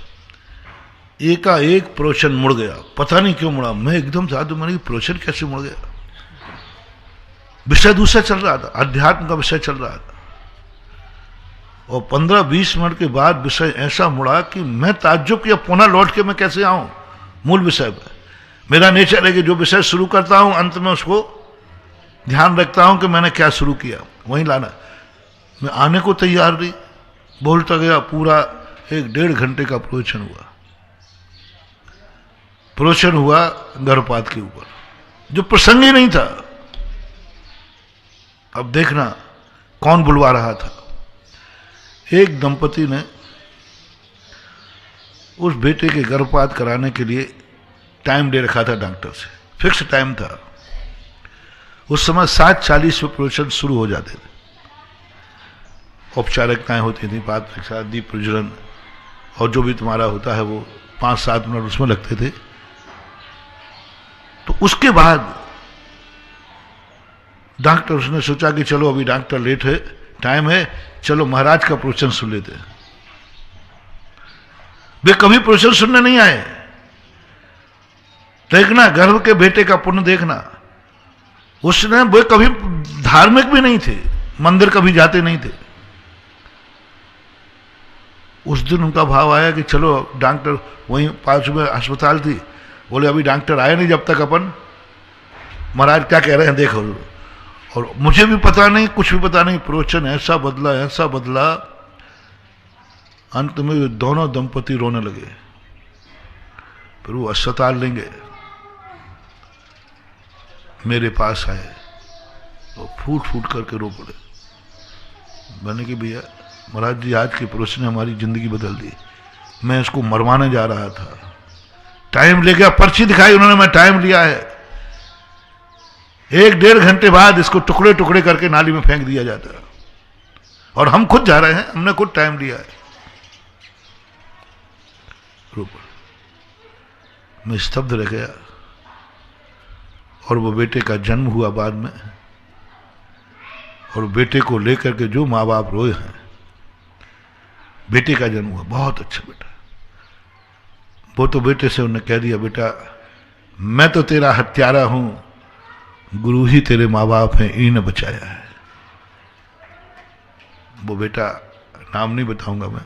एकाएक प्रवचन मुड़ गया, पता नहीं क्यों मुड़ा। मैं एकदम से आदमी, मैंने प्रवचन कैसे मुड़ गया। विषय दूसरा चल रहा था, अध्यात्म का विषय चल रहा था। और 15-20 मिनट के बाद विषय ऐसा मुड़ा कि मैं ताज्जुब किया, पुनः लौट के मैं कैसे आऊं मूल विषय पर। मेरा नेचर है कि जो विषय शुरू करता हूं अंत में उसको ध्यान रखता हूं कि मैंने क्या शुरू किया, वहीं लाना। मैं आने को तैयार नहीं, बोलता गया। पूरा 1-1.5 घंटे का प्रवचन हुआ। प्रवचन हुआ गर्भपात के ऊपर, जो प्रसंग ही नहीं था। अब देखना कौन बुलवा रहा था। एक दंपति ने उस बेटे के गर्भपात कराने के लिए टाइम दे रखा था डॉक्टर से, फिक्स टाइम था। उस समय 7:40 पे प्रवचन शुरू हो जाते थे औपचारिकताएं होती थी, पात्र दीप प्रज्वलन और जो भी तुम्हारा होता है वो 5-7 मिनट उसमें लगते थे। तो उसके बाद डॉक्टर उसने सोचा कि चलो अभी डॉक्टर लेट है, टाइम है, चलो महाराज का प्रवचन सुन लेते हैं। वे कभी प्रवचन सुनने नहीं आए। देखना गर्भ के बेटे का पुण्य देखना। उसने वे कभी धार्मिक भी नहीं थे, मंदिर कभी जाते नहीं थे। उस दिन उनका भाव आया कि चलो डॉक्टर, वहीं पास में अस्पताल थी, बोले अभी डॉक्टर आए नहीं, जब तक अपन महाराज क्या कह रहे हैं देखो। और मुझे भी पता नहीं, कुछ भी पता नहीं, प्रवचन ऐसा बदला, ऐसा बदला, अंत में दोनों दंपति रोने लगे। फिर वो अस्पताल लेंगे, मेरे पास आए तो फूट फूट करके रो पड़े। मैंने कि भैया महाराज जी आज के प्रवचन ने हमारी जिंदगी बदल दी, मैं इसको मरवाने जा रहा था, टाइम ले गया, पर्ची दिखाई उन्होंने, मैं टाइम लिया है, 1-1.5 घंटे बाद इसको टुकड़े टुकड़े करके नाली में फेंक दिया जाता है, और हम खुद जा रहे हैं, हमने खुद टाइम लिया है। मैं स्तब्ध रह गया। और वो बेटे का जन्म हुआ बाद में, और बेटे को लेकर के जो माँ बाप रोए हैं, बेटे का जन्म हुआ, बहुत अच्छा बेटा। वो तो बेटे से उन्होंने कह दिया, बेटा मैं तो तेरा हत्यारा हूं, गुरु ही तेरे माँ बाप हैं, इन्हीं ने बचाया है। वो बेटा नाम नहीं बताऊंगा मैं,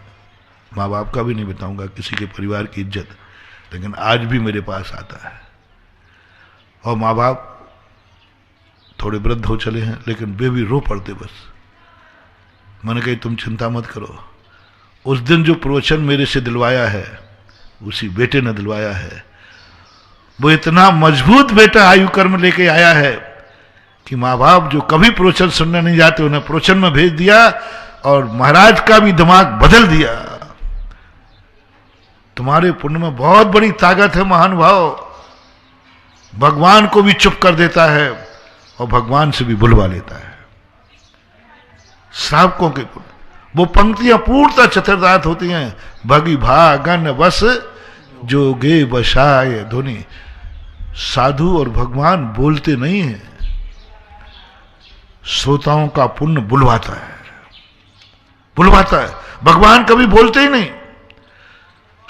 माँ बाप का भी नहीं बताऊंगा, किसी के परिवार की इज्जत, लेकिन आज भी मेरे पास आता है। और माँ बाप थोड़े वृद्ध हो चले हैं, लेकिन वे भी रो पड़ते बस। मैंने कही तुम चिंता मत करो, उस दिन जो प्रवचन मेरे से दिलवाया है उसी बेटे ने दिलवाया है। वो इतना मजबूत बेटा आयु कर्म लेके आया है कि माँ बाप जो कभी प्रवचन सुनने नहीं जाते उन्हें प्रवचन में भेज दिया, और महाराज का भी दिमाग बदल दिया। तुम्हारे पुण्य में बहुत बड़ी ताकत है महानुभाव, भगवान को भी चुप कर देता है और भगवान से भी बुलवा लेता है। श्रावकों के पुण्य, वो पंक्तियां पूर्णतः चतुर्दात होती हैं। भगी भागन बस जोगे बसाए धुनि। साधु और भगवान बोलते नहीं हैं, श्रोताओं का पुण्य बुलवाता है, बुलवाता है। भगवान कभी बोलते ही नहीं।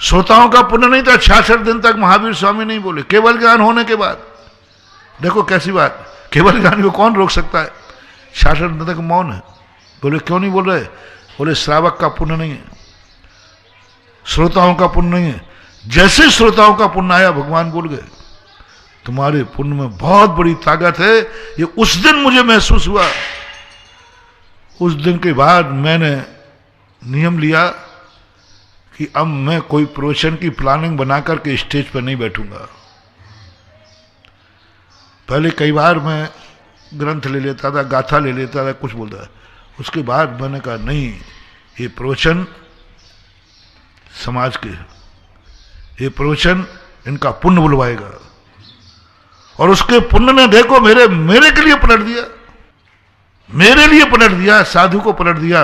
श्रोताओं का पुण्य नहीं था, 66 दिन तक महावीर स्वामी नहीं बोले, केवल ज्ञान होने के बाद। देखो कैसी बात, केवल ज्ञान को कौन रोक सकता है? 66 दिन तक मौन है। बोले क्यों नहीं बोल रहे? बोले श्रावक का पुण्य नहीं है, श्रोताओं का पुण्य नहीं है। जैसे श्रोताओं का पुण्य आया भगवान बोल गए, तुम्हारे पुण्य में बहुत बड़ी ताकत है। ये उस दिन मुझे महसूस हुआ। उस दिन के बाद मैंने नियम लिया कि अब मैं कोई प्रवचन की प्लानिंग बना करके स्टेज पर नहीं बैठूंगा। पहले कई बार मैं ग्रंथ ले लेता था, गाथा ले लेता था, कुछ बोलता था। उसके बाद मैंने कहा नहीं, ये प्रवचन समाज के, ये प्रवचन इनका पुण्य बुलवाएगा। और उसके पुण्य ने देखो मेरे के लिए पलट दिया, मेरे लिए पलट दिया, साधु को पलट दिया।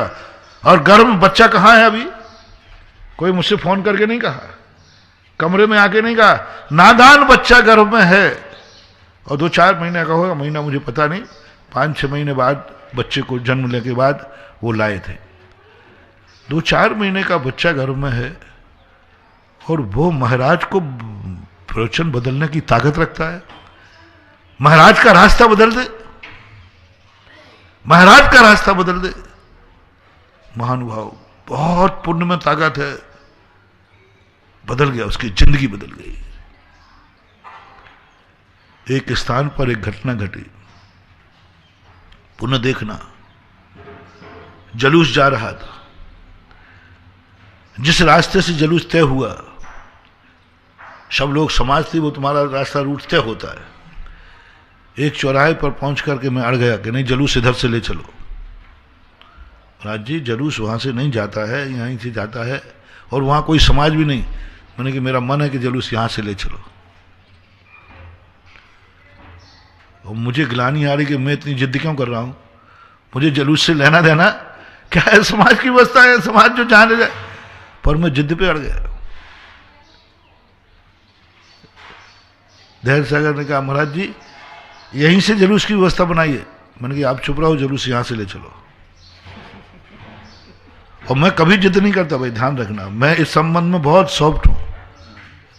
और गर्भ में बच्चा कहाँ है अभी? कोई मुझसे फोन करके नहीं कहा, कमरे में आके नहीं कहा, नादान बच्चा गर्भ में है। और 2-4 महीने का होगा, महीना मुझे पता नहीं, 5-6 महीने बाद बच्चे को जन्म लेने के बाद वो लाए थे। 2-4 महीने का बच्चा गर्भ में है, और वो महाराज को प्रवचन बदलने की ताकत रखता है। महाराज का रास्ता बदल दे, महाराज का रास्ता बदल दे। महानुभाव, बहुत पुण्य में ताकत है। बदल गया, उसकी जिंदगी बदल गई। एक स्थान पर एक घटना घटी, पुनः देखना। जलूस जा रहा था, जिस रास्ते से जलूस तय हुआ, सब लोग समझते वो तुम्हारा रास्ता रूट तय होता है। एक चौराहे पर पहुंच करके मैं अड़ गया कि नहीं, जलूस इधर से ले चलो। राज जी जलूस वहां से नहीं जाता है, यहीं से जाता है, और वहां कोई समाज भी नहीं। मैंने कि मेरा मन है कि जलूस यहां से ले चलो। और मुझे गिलानी आ रही कि मैं इतनी जिद्दी क्यों कर रहा हूं, मुझे जलूस से लेना देना क्या है, समाज की व्यवस्था है, समाज जो जाने जाए। पर मैं जिद पे अड़ गया। धैर्य सागर ने कहा महाराज जी यहीं से जुलूस की व्यवस्था बनाइए। मैंने कहा आप चुप रहो, जुलूस यहां से ले चलो। और मैं कभी जिद नहीं करता भाई, ध्यान रखना, मैं इस संबंध में बहुत सॉफ्ट हूं।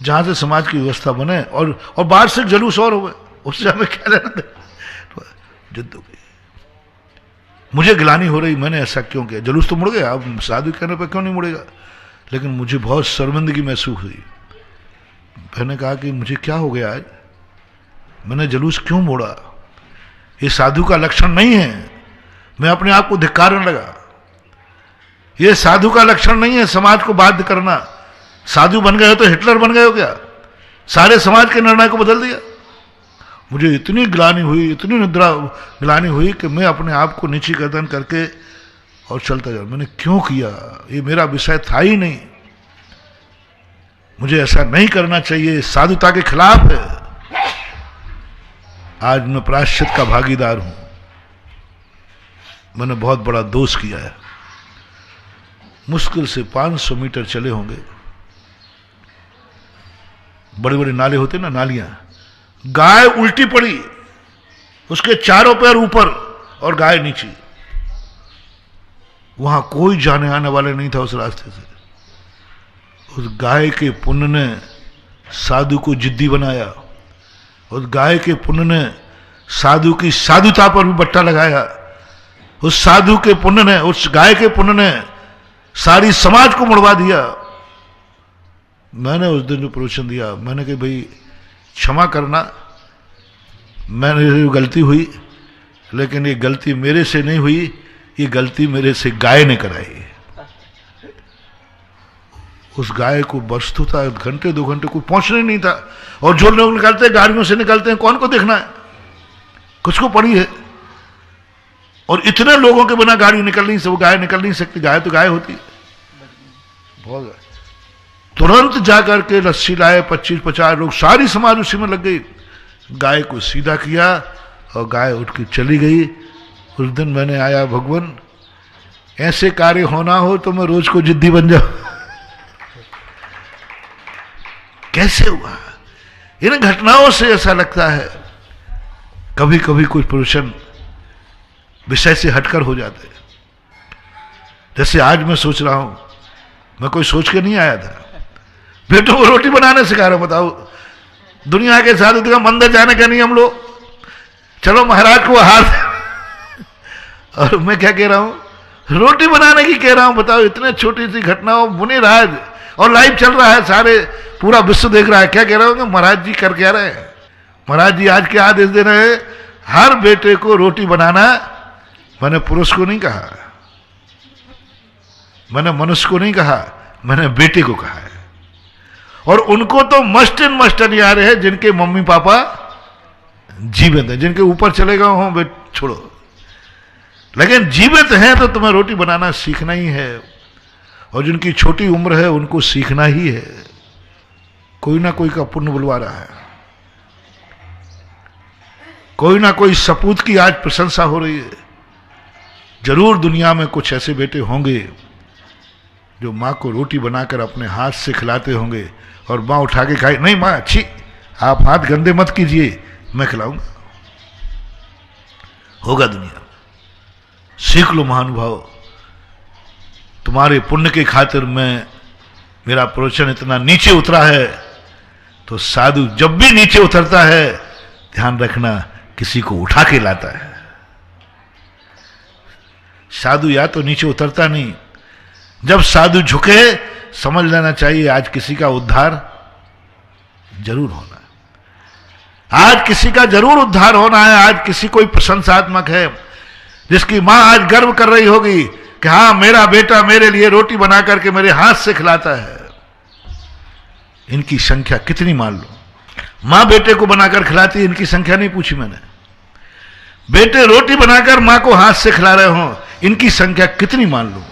जहां से समाज की व्यवस्था बने और बाहर से जुलूस और हो, उससे हमें क्या लेना दे। जिद हो गई, मुझे गिलानी हो रही, मैंने ऐसा क्यों किया। जुलूस तो मुड़ गया, अब साधु कहने पर क्यों नहीं मुड़ेगा, लेकिन मुझे बहुत शर्मिंदगी महसूस हुई। मैंने कहा कि मुझे क्या हो गया आज, मैंने जुलूस क्यों मोड़ा, ये साधु का लक्षण नहीं है। मैं अपने आप को धिक्कारने लगा, ये साधु का लक्षण नहीं है समाज को बाध्य करना। साधु बन गए हो तो हिटलर बन गए हो क्या, सारे समाज के निर्णय को बदल दिया। मुझे इतनी ग्लानि हुई, इतनी निद्रा ग्लानि हुई कि मैं अपने आप को नीची गर्दन करके और चलता जा। मैंने क्यों किया, ये मेरा विषय था ही नहीं, मुझे ऐसा नहीं करना चाहिए, साधुता के खिलाफ है। आज मैं प्रायश्चित का भागीदार हूं, मैंने बहुत बड़ा दोष किया है। मुश्किल से 500 मीटर चले होंगे, बड़े बड़े नाले होते ना, नालियां, गाय उल्टी पड़ी, उसके चारों पैर ऊपर और गाय नीचे। वहां कोई जाने आने वाले नहीं था उस रास्ते से। उस गाय के पुण्य ने साधु को जिद्दी बनाया, उस गाय के पुण्य ने साधु की साधुता पर भी बट्टा लगाया, उस साधु के पुण्य ने, उस गाय के पुण्य ने सारी समाज को मुड़वा दिया। मैंने उस दिन जो प्रवचन दिया, मैंने कहा भाई क्षमा करना, मैंने गलती हुई, लेकिन ये गलती मेरे से नहीं हुई, ये गलती मेरे से गाय ने कराई। उस गाय को बरसतू था, घंटे 2 घंटे कोई पहुंचना ही नहीं था। और जो लोग निकलते हैं गाड़ियों से निकलते हैं, कौन को देखना है, कुछ को पड़ी है। और इतने लोगों के बिना गाड़ी निकल नहीं सकती, वो गाय निकल नहीं सकती, गाय तो गाय होती है। बहुत तुरंत जाकर के रस्सी लाए, 25-50 लोग, सारी समाज उसी में लग गई। गाय को सीधा किया और गाय उठ के चली गई। उस दिन मैंने आया, भगवान ऐसे कार्य होना हो तो मैं रोज को जिद्दी बन जाऊं। कैसे हुआ, इन घटनाओं से ऐसा लगता है कभी कभी कुछ प्रवचन विषय से हटकर हो जाते हैं। जैसे आज मैं सोच रहा हूं, मैं कोई सोच के नहीं आया था, बेटों को रोटी बनाने सिखा रहा हूं। बताओ, दुनिया के साथ का मंदिर जाने का नियम लो, चलो महाराज को हाथ और मैं क्या कह रहा हूं, रोटी बनाने की कह रहा हूं। बताओ, इतने छोटी सी घटनाओं, मुनि राज, और लाइव चल रहा है, सारे पूरा विश्व देख रहा है। क्या कह रहा हूं, महाराज जी कर क्या रहे हैं, महाराज जी आज क्या आदेश दे रहे हैं, हर बेटे को रोटी बनाना। मैंने पुरुष को नहीं कहा, मैंने मनुष्य को नहीं कहा, मैंने बेटे को कहा है। और उनको तो मस्ट एंड मस्ट अनिवार्य है जिनके मम्मी पापा जीवित हैं, जिनके ऊपर चले गए हों वे छोड़ो, लेकिन जीवित हैं तो तुम्हें रोटी बनाना सीखना ही है। और जिनकी छोटी उम्र है उनको सीखना ही है, कोई ना कोई का पुण्य बुलवा रहा है, कोई ना कोई सपूत की आज प्रशंसा हो रही है। जरूर दुनिया में कुछ ऐसे बेटे होंगे जो माँ को रोटी बनाकर अपने हाथ से खिलाते होंगे और माँ उठा के खाए, नहीं माँ अच्छी, आप हाथ गंदे मत कीजिए, मैं खिलाऊंगा। होगा दुनिया, सीख लो महानुभाव, तुम्हारे पुण्य के खातिर मैं, मेरा प्रवचन इतना नीचे उतरा है, तो साधु जब भी नीचे उतरता है ध्यान रखना किसी को उठा के लाता है। साधु या तो नीचे उतरता नहीं, जब साधु झुके समझ लेना चाहिए आज किसी का उद्धार जरूर होना है, आज किसी का जरूर उद्धार होना है। आज किसी कोई प्रशंसात्मक है जिसकी मां आज गर्व कर रही होगी कि हाँ मेरा बेटा मेरे लिए रोटी बना करके मेरे हाथ से खिलाता है। इनकी संख्या कितनी मान लो, मां बेटे को बनाकर खिलाती है, इनकी संख्या नहीं पूछी मैंने। बेटे रोटी बनाकर मां को हाथ से खिला रहे हो, इनकी संख्या कितनी मान लो।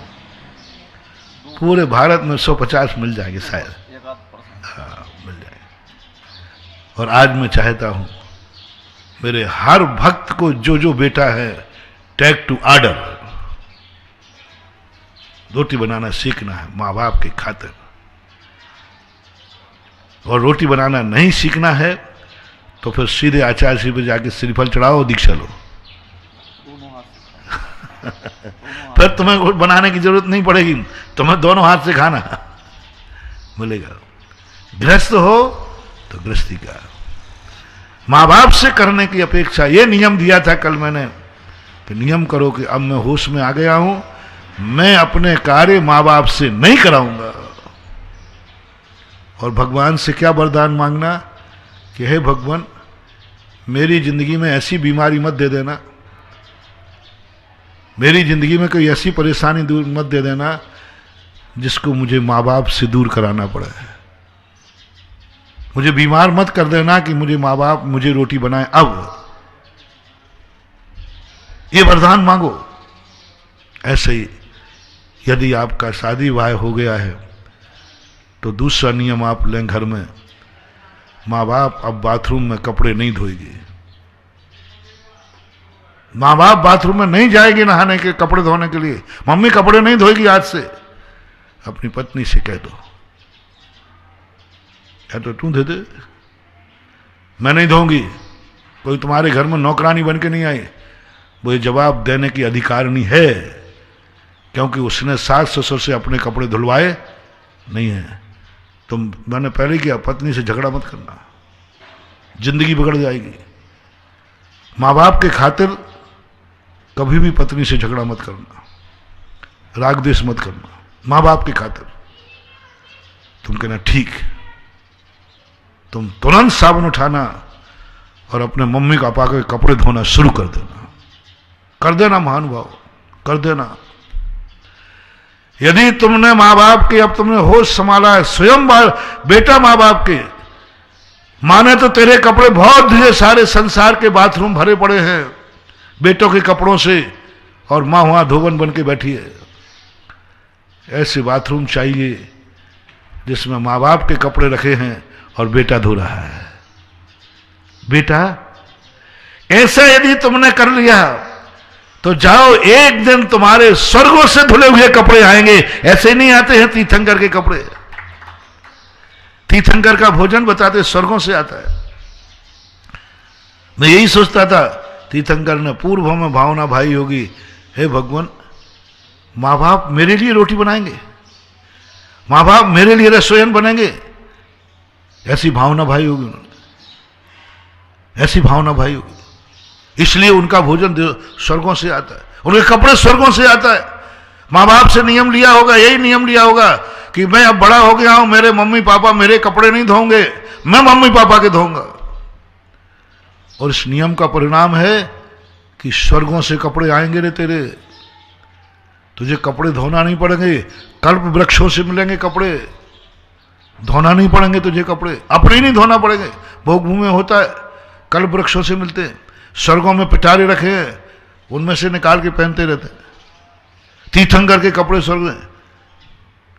पूरे भारत में 150 मिल जाएंगे शायद, हाँ मिल जाएंगे। और आज मैं चाहता हूं मेरे हर भक्त को जो जो बेटा है टेक टू ऑर्डर, रोटी बनाना सीखना है माँ बाप की खातिर। और रोटी बनाना नहीं सीखना है तो फिर सीधे आचार्य श्री पे जाके श्रीफल चढ़ाओ, दीक्षा लो। फिर तुम्हें कुछ बनाने की जरूरत नहीं पड़ेगी, तुम्हें दोनों हाथ से खाना मिलेगा। गृहस्थ हो तो गृहस्थी का, माँ बाप से करने की अपेक्षा। ये नियम दिया था कल मैंने कि नियम करो कि अब मैं होश में आ गया हूं, मैं अपने कार्य माँ बाप से नहीं कराऊंगा। और भगवान से क्या वरदान मांगना कि हे भगवान, मेरी जिंदगी में ऐसी बीमारी मत दे देना, मेरी जिंदगी में कोई ऐसी परेशानी दूर मत दे देना जिसको मुझे माँ बाप से दूर कराना पड़े। मुझे बीमार मत कर देना कि मुझे माँ बाप मुझे रोटी बनाए। अब ये वरदान मांगो। ऐसे ही यदि आपका शादी विवाह हो गया है तो दूसरा नियम आप लें घर में, माँ बाप अब बाथरूम में कपड़े नहीं धोएगी। माँ बाप बाथरूम में नहीं जाएगी नहाने के, कपड़े धोने के लिए। मम्मी कपड़े नहीं धोएगी आज से। अपनी पत्नी से कह दो, या तो तू धो दे, मैं नहीं धोऊंगी। कोई तुम्हारे घर में नौकरानी बन के नहीं आई, वो ये जवाब देने की अधिकारिणी है, क्योंकि उसने सास ससुर से अपने कपड़े धुलवाए नहीं है। तो मैंने पहले किया, पत्नी से झगड़ा मत करना, जिंदगी बिगड़ जाएगी। माँ बाप के खातिर कभी भी पत्नी से झगड़ा मत करना, राग द्वेष मत करना। माँ बाप के खातिर तुम कहना ठीक, तुम तुरंत साबुन उठाना और अपने मम्मी पापा के कपड़े धोना शुरू कर देना महानुभाव, कर देना। यदि तुमने माँ बाप के, अब तुमने होश संभाला है, स्वयं बेटा माँ बाप के, माने तो तेरे कपड़े बहुत ढेर सारे संसार के बाथरूम भरे पड़े हैं बेटों के कपड़ों से, और माँ वहां धोबन बन के बैठी है। ऐसे बाथरूम चाहिए जिसमें माँ बाप के कपड़े रखे हैं और बेटा धो रहा है। बेटा, ऐसा यदि तुमने कर लिया तो जाओ, एक दिन तुम्हारे स्वर्गों से धुले हुए कपड़े आएंगे। ऐसे नहीं आते हैं तीर्थंकर के कपड़े। तीर्थंकर का भोजन बताते स्वर्गों से आता है। मैं यही सोचता था, तीर्थंकर ने पूर्व में भावना भाई होगी, हे भगवान, माँ बाप मेरे लिए रोटी बनाएंगे, माँ बाप मेरे लिए रसोईन बनेंगे, ऐसी भावना भाई होगी उन्होंने, ऐसी भावना भाई होगी। इसलिए उनका भोजन स्वर्गों से आता है, उनके कपड़े स्वर्गों से आता है। माँ बाप से नियम लिया होगा, यही नियम लिया होगा कि मैं अब बड़ा हो गया हूं, मेरे मम्मी पापा मेरे कपड़े नहीं धोंगे, मैं मम्मी पापा के धोऊंगा। और इस नियम का परिणाम है कि स्वर्गों से कपड़े आएंगे रे तेरे, तुझे कपड़े धोना नहीं पड़ेंगे, कल्प वृक्षों से मिलेंगे कपड़े, धोना नहीं पड़ेंगे तुझे कपड़े, अपने नहीं धोना पड़ेंगे। भोग भूमि होता है, कल्प वृक्षों से मिलते हैं। स्वर्गों में पिटारे रखे हैं, उनमें से निकाल के पहनते रहते हैं। तीर्थंकर के कपड़े स्वर्ग में।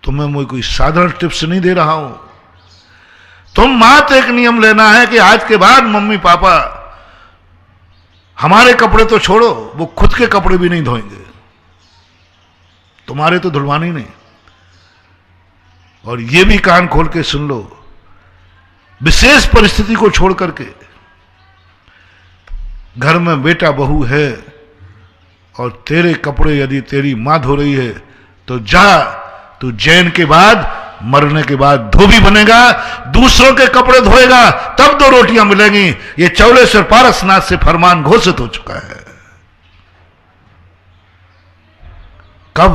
तुम्हें मैं कोई साधारण टिप्स नहीं दे रहा हूं, तुम मात्र एक नियम लेना है कि आज के बाद मम्मी पापा हमारे कपड़े तो छोड़ो, वो खुद के कपड़े भी नहीं धोएंगे, तुम्हारे तो धुलवाने ही नहीं। और ये भी कान खोल के सुन लो, विशेष परिस्थिति को छोड़ करके घर में बेटा बहू है और तेरे कपड़े यदि तेरी मां धो रही है तो जा, तू जैन के बाद मरने के बाद धोबी बनेगा, दूसरों के कपड़े धोएगा, तब दो रोटियां मिलेंगी। ये चौलेश्वर पारसनाथ से फरमान घोषित हो चुका है। कब?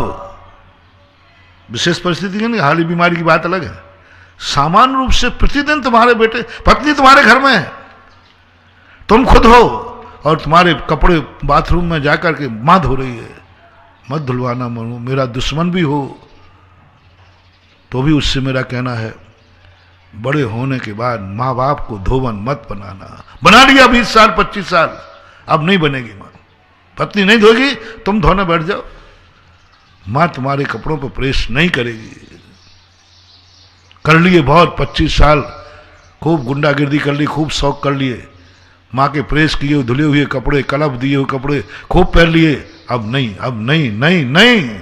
विशेष परिस्थिति की नहीं, हाली बीमारी की बात अलग है। सामान्य रूप से प्रतिदिन तुम्हारे बेटे पत्नी तुम्हारे घर में है, तुम खुद हो और तुम्हारे कपड़े बाथरूम में जाकर के मां धो रही है। मत धुलवाना, मेरा दुश्मन भी हो तो भी उससे मेरा कहना है, बड़े होने के बाद माँ बाप को धोबन मत बनाना। बना लिया 20 साल 25 साल, अब नहीं बनेगी मां, पत्नी नहीं धोगी, तुम धोने बैठ जाओ, मां तुम्हारे कपड़ों पर प्रेस नहीं करेगी। कर लिए बहुत 25 साल, खूब गुंडागिर्दी कर ली, खूब शौक कर लिए, माँ के प्रेस किए हुए धुले हुए कपड़े, कलप दिए हुए कपड़े खूब पहन लिए। अब नहीं, अब नहीं, नहीं नहीं।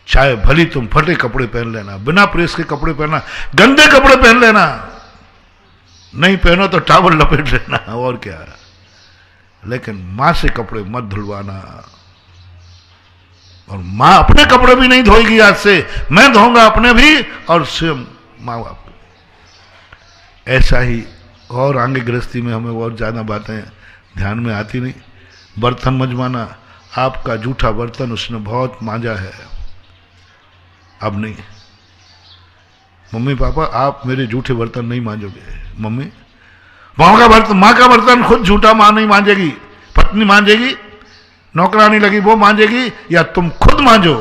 चाहे भली तुम फटे कपड़े पहन लेना, बिना प्रेस के कपड़े पहनना, गंदे कपड़े पहन लेना, नहीं पहनो तो टावल लपेट लेना, और क्या। लेकिन मां से कपड़े मत धुलवाना। और मां अपने कपड़े भी नहीं धोएगी आज से, मैं धोऊंगा अपने भी और स्वयं मां बाप। ऐसा ही और आगे गृहस्थी में हमें और ज्यादा बातें ध्यान में आती नहीं। बर्तन मजवाना, आपका जूठा बर्तन उसने बहुत मांजा है, अब नहीं। मम्मी पापा आप मेरे जूठे बर्तन नहीं मांजोगे। मम्मी माँ का बर्तन खुद झूठा मां नहीं मांजेगी, पत्नी मांजेगी, नौकरानी लगी वो मांजेगी, या तुम खुद मांजो।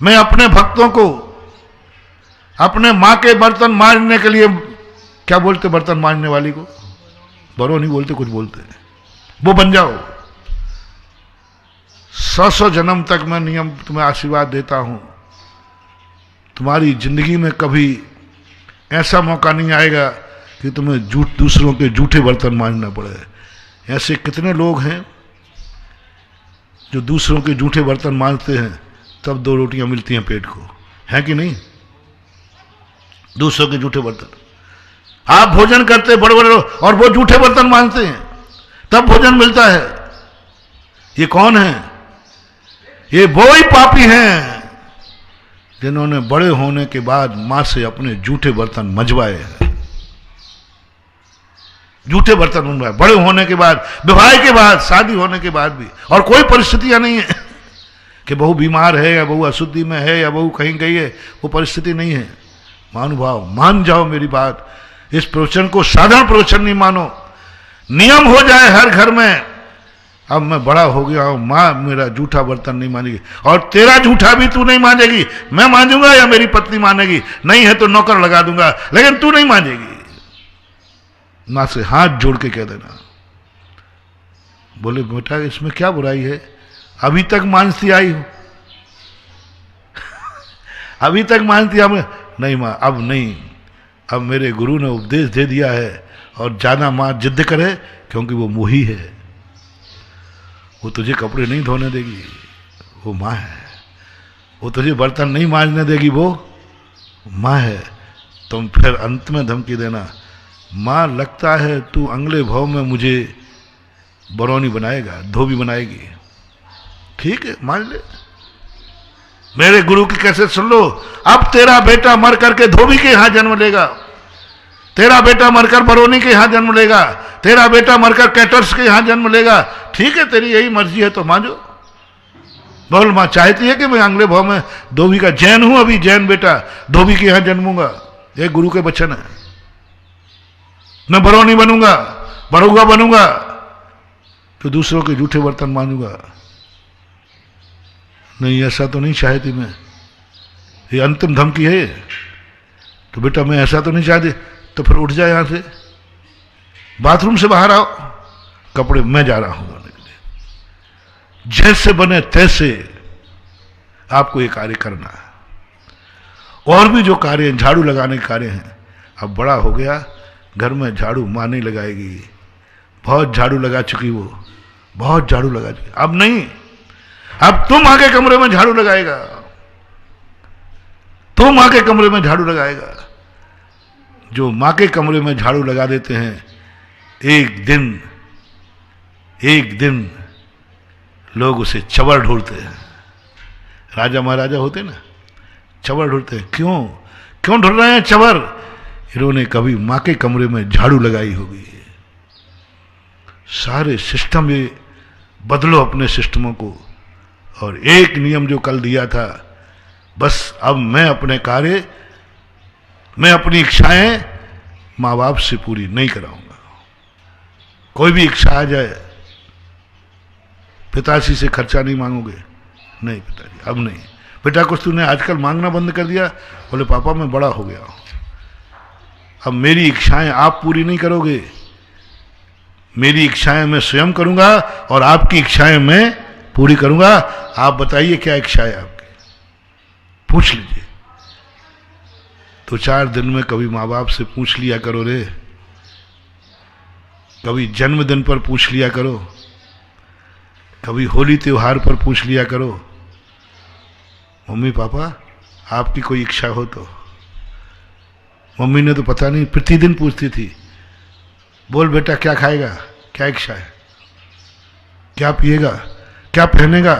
मैं अपने भक्तों को अपने मां के बर्तन मांजने के लिए क्या बोलते, बर्तन मांजने वाली को बरो नहीं बोलते, कुछ बोलते, वो बन जाओ। 100 जन्म तक मैं नियम तुम्हें आशीर्वाद देता हूं, तुम्हारी जिंदगी में कभी ऐसा मौका नहीं आएगा कि तुम्हें दूसरों के जूठे बर्तन मांजना पड़े। ऐसे कितने लोग हैं जो दूसरों के जूठे बर्तन मांजते हैं, तब 2 रोटियां मिलती हैं पेट को, है कि नहीं। दूसरों के जूठे बर्तन, आप भोजन करते बड़े बड़े और वो जूठे बर्तन मांजते हैं, तब भोजन मिलता है। ये कौन है? ये वो ही पापी हैं जिन्होंने बड़े होने के बाद मां से अपने जूठे बर्तन मजवाए हैं। जूठे बर्तन मंगवाए बड़े होने के बाद, विवाह के बाद, शादी होने के बाद भी। और कोई परिस्थितियां नहीं है कि बहू बीमार है या बहू अशुद्धि में है या बहू कहीं गई है, वो परिस्थिति नहीं है। महानुभाव मान जाओ मेरी बात, इस प्रवचन को साधारण प्रवचन नहीं मानो, नियम हो जाए हर घर में। अब मैं बड़ा हो गया हूं, मां मेरा जूठा बर्तन नहीं मानेगी, और तेरा जूठा भी तू नहीं मानेगी, मैं मांजूंगा या मेरी पत्नी मानेगी, नहीं है तो नौकर लगा दूंगा, लेकिन तू नहीं मानेगी। मां से हाथ जोड़ के कह देना। बोले बेटा इसमें क्या बुराई है, अभी तक मानती आई हूं अभी तक मानती हमें नहीं मां, अब नहीं, अब मेरे गुरु ने उपदेश दे दिया है। और ज्यादा मां जिद करे, क्योंकि वो मोही है, वो तुझे कपड़े नहीं धोने देगी, वो मां है। वो तुझे बर्तन नहीं मांजने देगी, वो मां है। तुम फिर अंत में धमकी देना, मां लगता है तू अगले भाव में मुझे बरौनी बनाएगा, धोबी बनाएगी। ठीक है मान ले, मेरे गुरु की कैसे सुन लो। अब तेरा बेटा मर करके धोबी के यहां जन्म लेगा, तेरा बेटा मरकर बरौनी के यहां जन्म लेगा, तेरा बेटा मरकर कैटर्स के यहां जन्म लेगा। ठीक है तेरी यही मर्जी है तो मांजो। बोल मां चाहती है कि मैं अगले भाव में धोबी का, जैन हूं अभी, जैन बेटा धोबी के यहां जन्मूंगा, ये गुरु के वचन है। मैं बरौनी बनूंगा, बड़ौगा बनूंगा, तो दूसरों के जूठे बर्तन मांजूंगा। नहीं ऐसा तो नहीं चाहती मैं, ये अंतिम धमकी है। तो बेटा मैं ऐसा तो नहीं चाहती, तो फिर उठ जाए यहां से, बाथरूम से बाहर आओ, कपड़े मैं जा रहा हूं धोने के लिए। जैसे बने तैसे आपको ये कार्य करना है। और भी जो कार्य, झाड़ू लगाने के कार्य हैं, अब बड़ा हो गया, घर में झाड़ू मां नहीं लगाएगी, बहुत झाड़ू लगा चुकी वो, बहुत झाड़ू लगा चुकी, अब नहीं, अब तुम आके कमरे में झाड़ू लगाएगा, तुम आके कमरे में झाड़ू लगाएगा। जो मां के कमरे में झाड़ू लगा देते हैं, एक दिन लोग उसे चवर ढूंढते हैं। राजा महाराजा होते ना, चवर ढूंढते हैं। क्यों ढूंढ रहे हैं चवर? इन्होंने कभी मां के कमरे में झाड़ू लगाई होगी। सारे सिस्टम ये बदलो, अपने सिस्टमों को। और एक नियम जो कल दिया था, बस अब मैं अपने कार्य, मैं अपनी इच्छाएं मां बाप से पूरी नहीं कराऊंगा। कोई भी इच्छा आ जाए, पिताजी से खर्चा नहीं मांगोगे? नहीं पिताजी अब नहीं। बेटा कुछ तूने आजकल मांगना बंद कर दिया? बोले पापा मैं बड़ा हो गया हूं, अब मेरी इच्छाएं आप पूरी नहीं करोगे, मेरी इच्छाएं मैं स्वयं करूंगा और आपकी इच्छाएं मैं पूरी करूंगा। आप बताइए क्या इच्छा है आपकी, पूछ लीजिए। तो 4 दिन में कभी माँ बाप से पूछ लिया करो रे, कभी जन्मदिन पर पूछ लिया करो, कभी होली त्योहार पर पूछ लिया करो, मम्मी पापा आपकी कोई इच्छा हो तो। मम्मी ने तो पता नहीं प्रतिदिन पूछती थी, बोल बेटा क्या खाएगा, क्या इच्छा है, क्या पिएगा, क्या पहनेगा।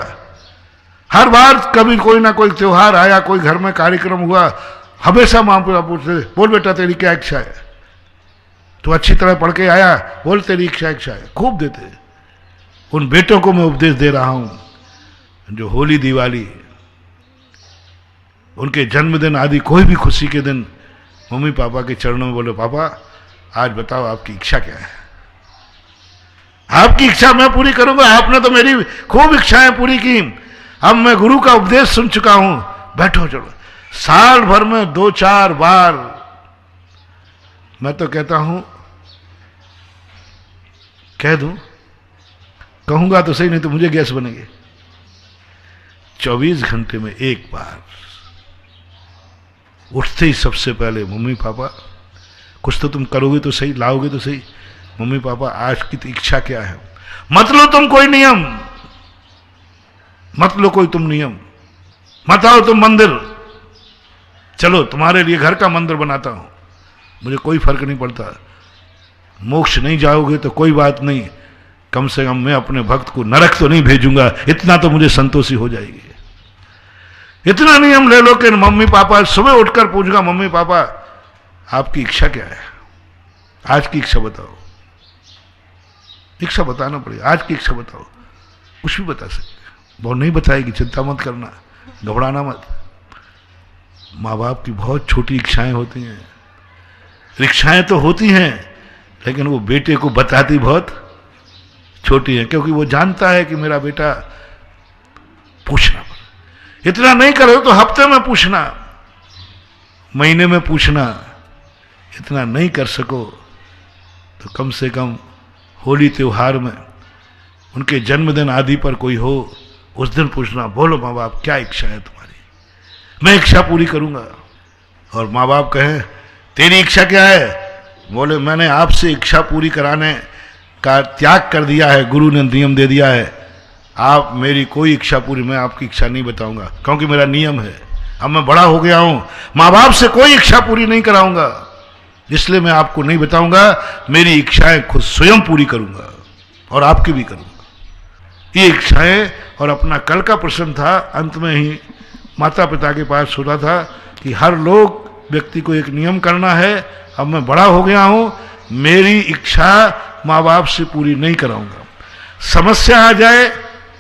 हर बार कभी कोई ना कोई त्योहार आया, कोई घर में कार्यक्रम हुआ, हमेशा माँ पिता पूछते, बोल बेटा तेरी क्या इच्छा है, तो अच्छी तरह पढ़ के आया, बोल तेरी इच्छा है। खूब देते। उन बेटों को मैं उपदेश दे रहा हूं जो होली दिवाली, उनके जन्मदिन आदि कोई भी खुशी के दिन मम्मी पापा के चरणों में बोले, पापा आज बताओ आपकी इच्छा क्या है। आपकी इच्छा मैं पूरी करूंगा, आपने तो मेरी खूब इच्छाएं पूरी की, अब मैं गुरु का उपदेश सुन चुका हूं, बैठो चलो। साल भर में 2-4 बार मैं तो कहता हूं, कह दूं, कहूंगा तो सही, नहीं तो मुझे गैस बनेंगे। 24 घंटे में एक बार उठते ही सबसे पहले, मम्मी पापा कुछ तो तुम करोगे तो सही, लाओगे तो सही, मम्मी पापा आज की तो इच्छा क्या है। मत लो तुम कोई नियम, मत लो कोई तुम नियम, मत आओ तुम मंदिर, चलो तुम्हारे लिए घर का मंदिर बनाता हूं, मुझे कोई फर्क नहीं पड़ता। मोक्ष नहीं जाओगे तो कोई बात नहीं, कम से कम मैं अपने भक्त को नरक तो नहीं भेजूंगा, इतना तो मुझे संतोषी हो जाएगी। इतना नियम ले लो कि मम्मी पापा सुबह उठकर पूछूंगा, मम्मी पापा आपकी इच्छा क्या है, आज की इच्छा बताओ। इच्छा बताना पड़ेगा, आज की इच्छा बताओ। कुछ भी बता सकते, बहुत नहीं बताएगी, चिंता मत करना, घबराना मत। माँ बाप की बहुत छोटी इच्छाएं होती हैं, इच्छाएं तो होती हैं, लेकिन वो बेटे को बताती बहुत छोटी है, क्योंकि वो जानता है कि मेरा बेटा पूछना पड़े। इतना नहीं करो तो हफ्ते में पूछना, महीने में पूछना। इतना नहीं कर सको तो कम से कम होली त्योहार में, उनके जन्मदिन आदि पर कोई हो, उस दिन पूछना, बोलो माँ बाप क्या इच्छा है तुम्हारी, मैं इच्छा पूरी करूंगा। और माँ बाप कहें तेरी इच्छा क्या है, बोले मैंने आपसे इच्छा पूरी कराने का त्याग कर दिया है, गुरु ने नियम दे दिया है, आप मेरी कोई इच्छा पूरी, मैं आपकी इच्छा नहीं बताऊंगा, क्योंकि मेरा नियम है, अब मैं बड़ा हो गया हूं, माँ बाप से कोई इच्छा पूरी नहीं कराऊंगा, इसलिए मैं आपको नहीं बताऊंगा, मेरी इच्छाएं खुद स्वयं पूरी करूंगा और आपकी भी करूंगा। ये इच्छाएं, और अपना कल का प्रश्न था, अंत में ही माता पिता के पास सुना था कि हर लोग व्यक्ति को एक नियम करना है, अब मैं बड़ा हो गया हूं, मेरी इच्छा माँ बाप से पूरी नहीं कराऊंगा। समस्या आ जाए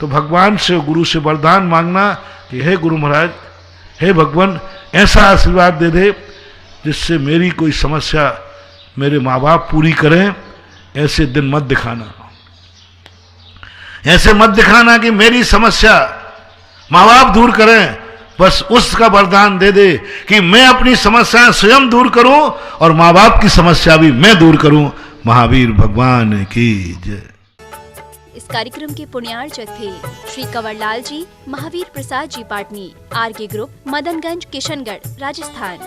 तो भगवान से, गुरु से वरदान मांगना कि हे गुरु महाराज, हे भगवान, ऐसा आशीर्वाद दे दे जिससे मेरी कोई समस्या मेरे माँ बाप पूरी करें। ऐसे दिन मत दिखाना, ऐसे मत दिखाना कि मेरी समस्या माँ बाप दूर करें, बस उसका वरदान दे दे कि मैं अपनी समस्याएं स्वयं दूर करूं और माँ बाप की समस्या भी मैं दूर करूं। महावीर भगवान की जय। इस कार्यक्रम के पुण्यार्चक थे श्री कंवरलाल जी, महावीर प्रसाद जी पाटनी, आरके ग्रुप, मदनगंज, किशनगढ़, राजस्थान।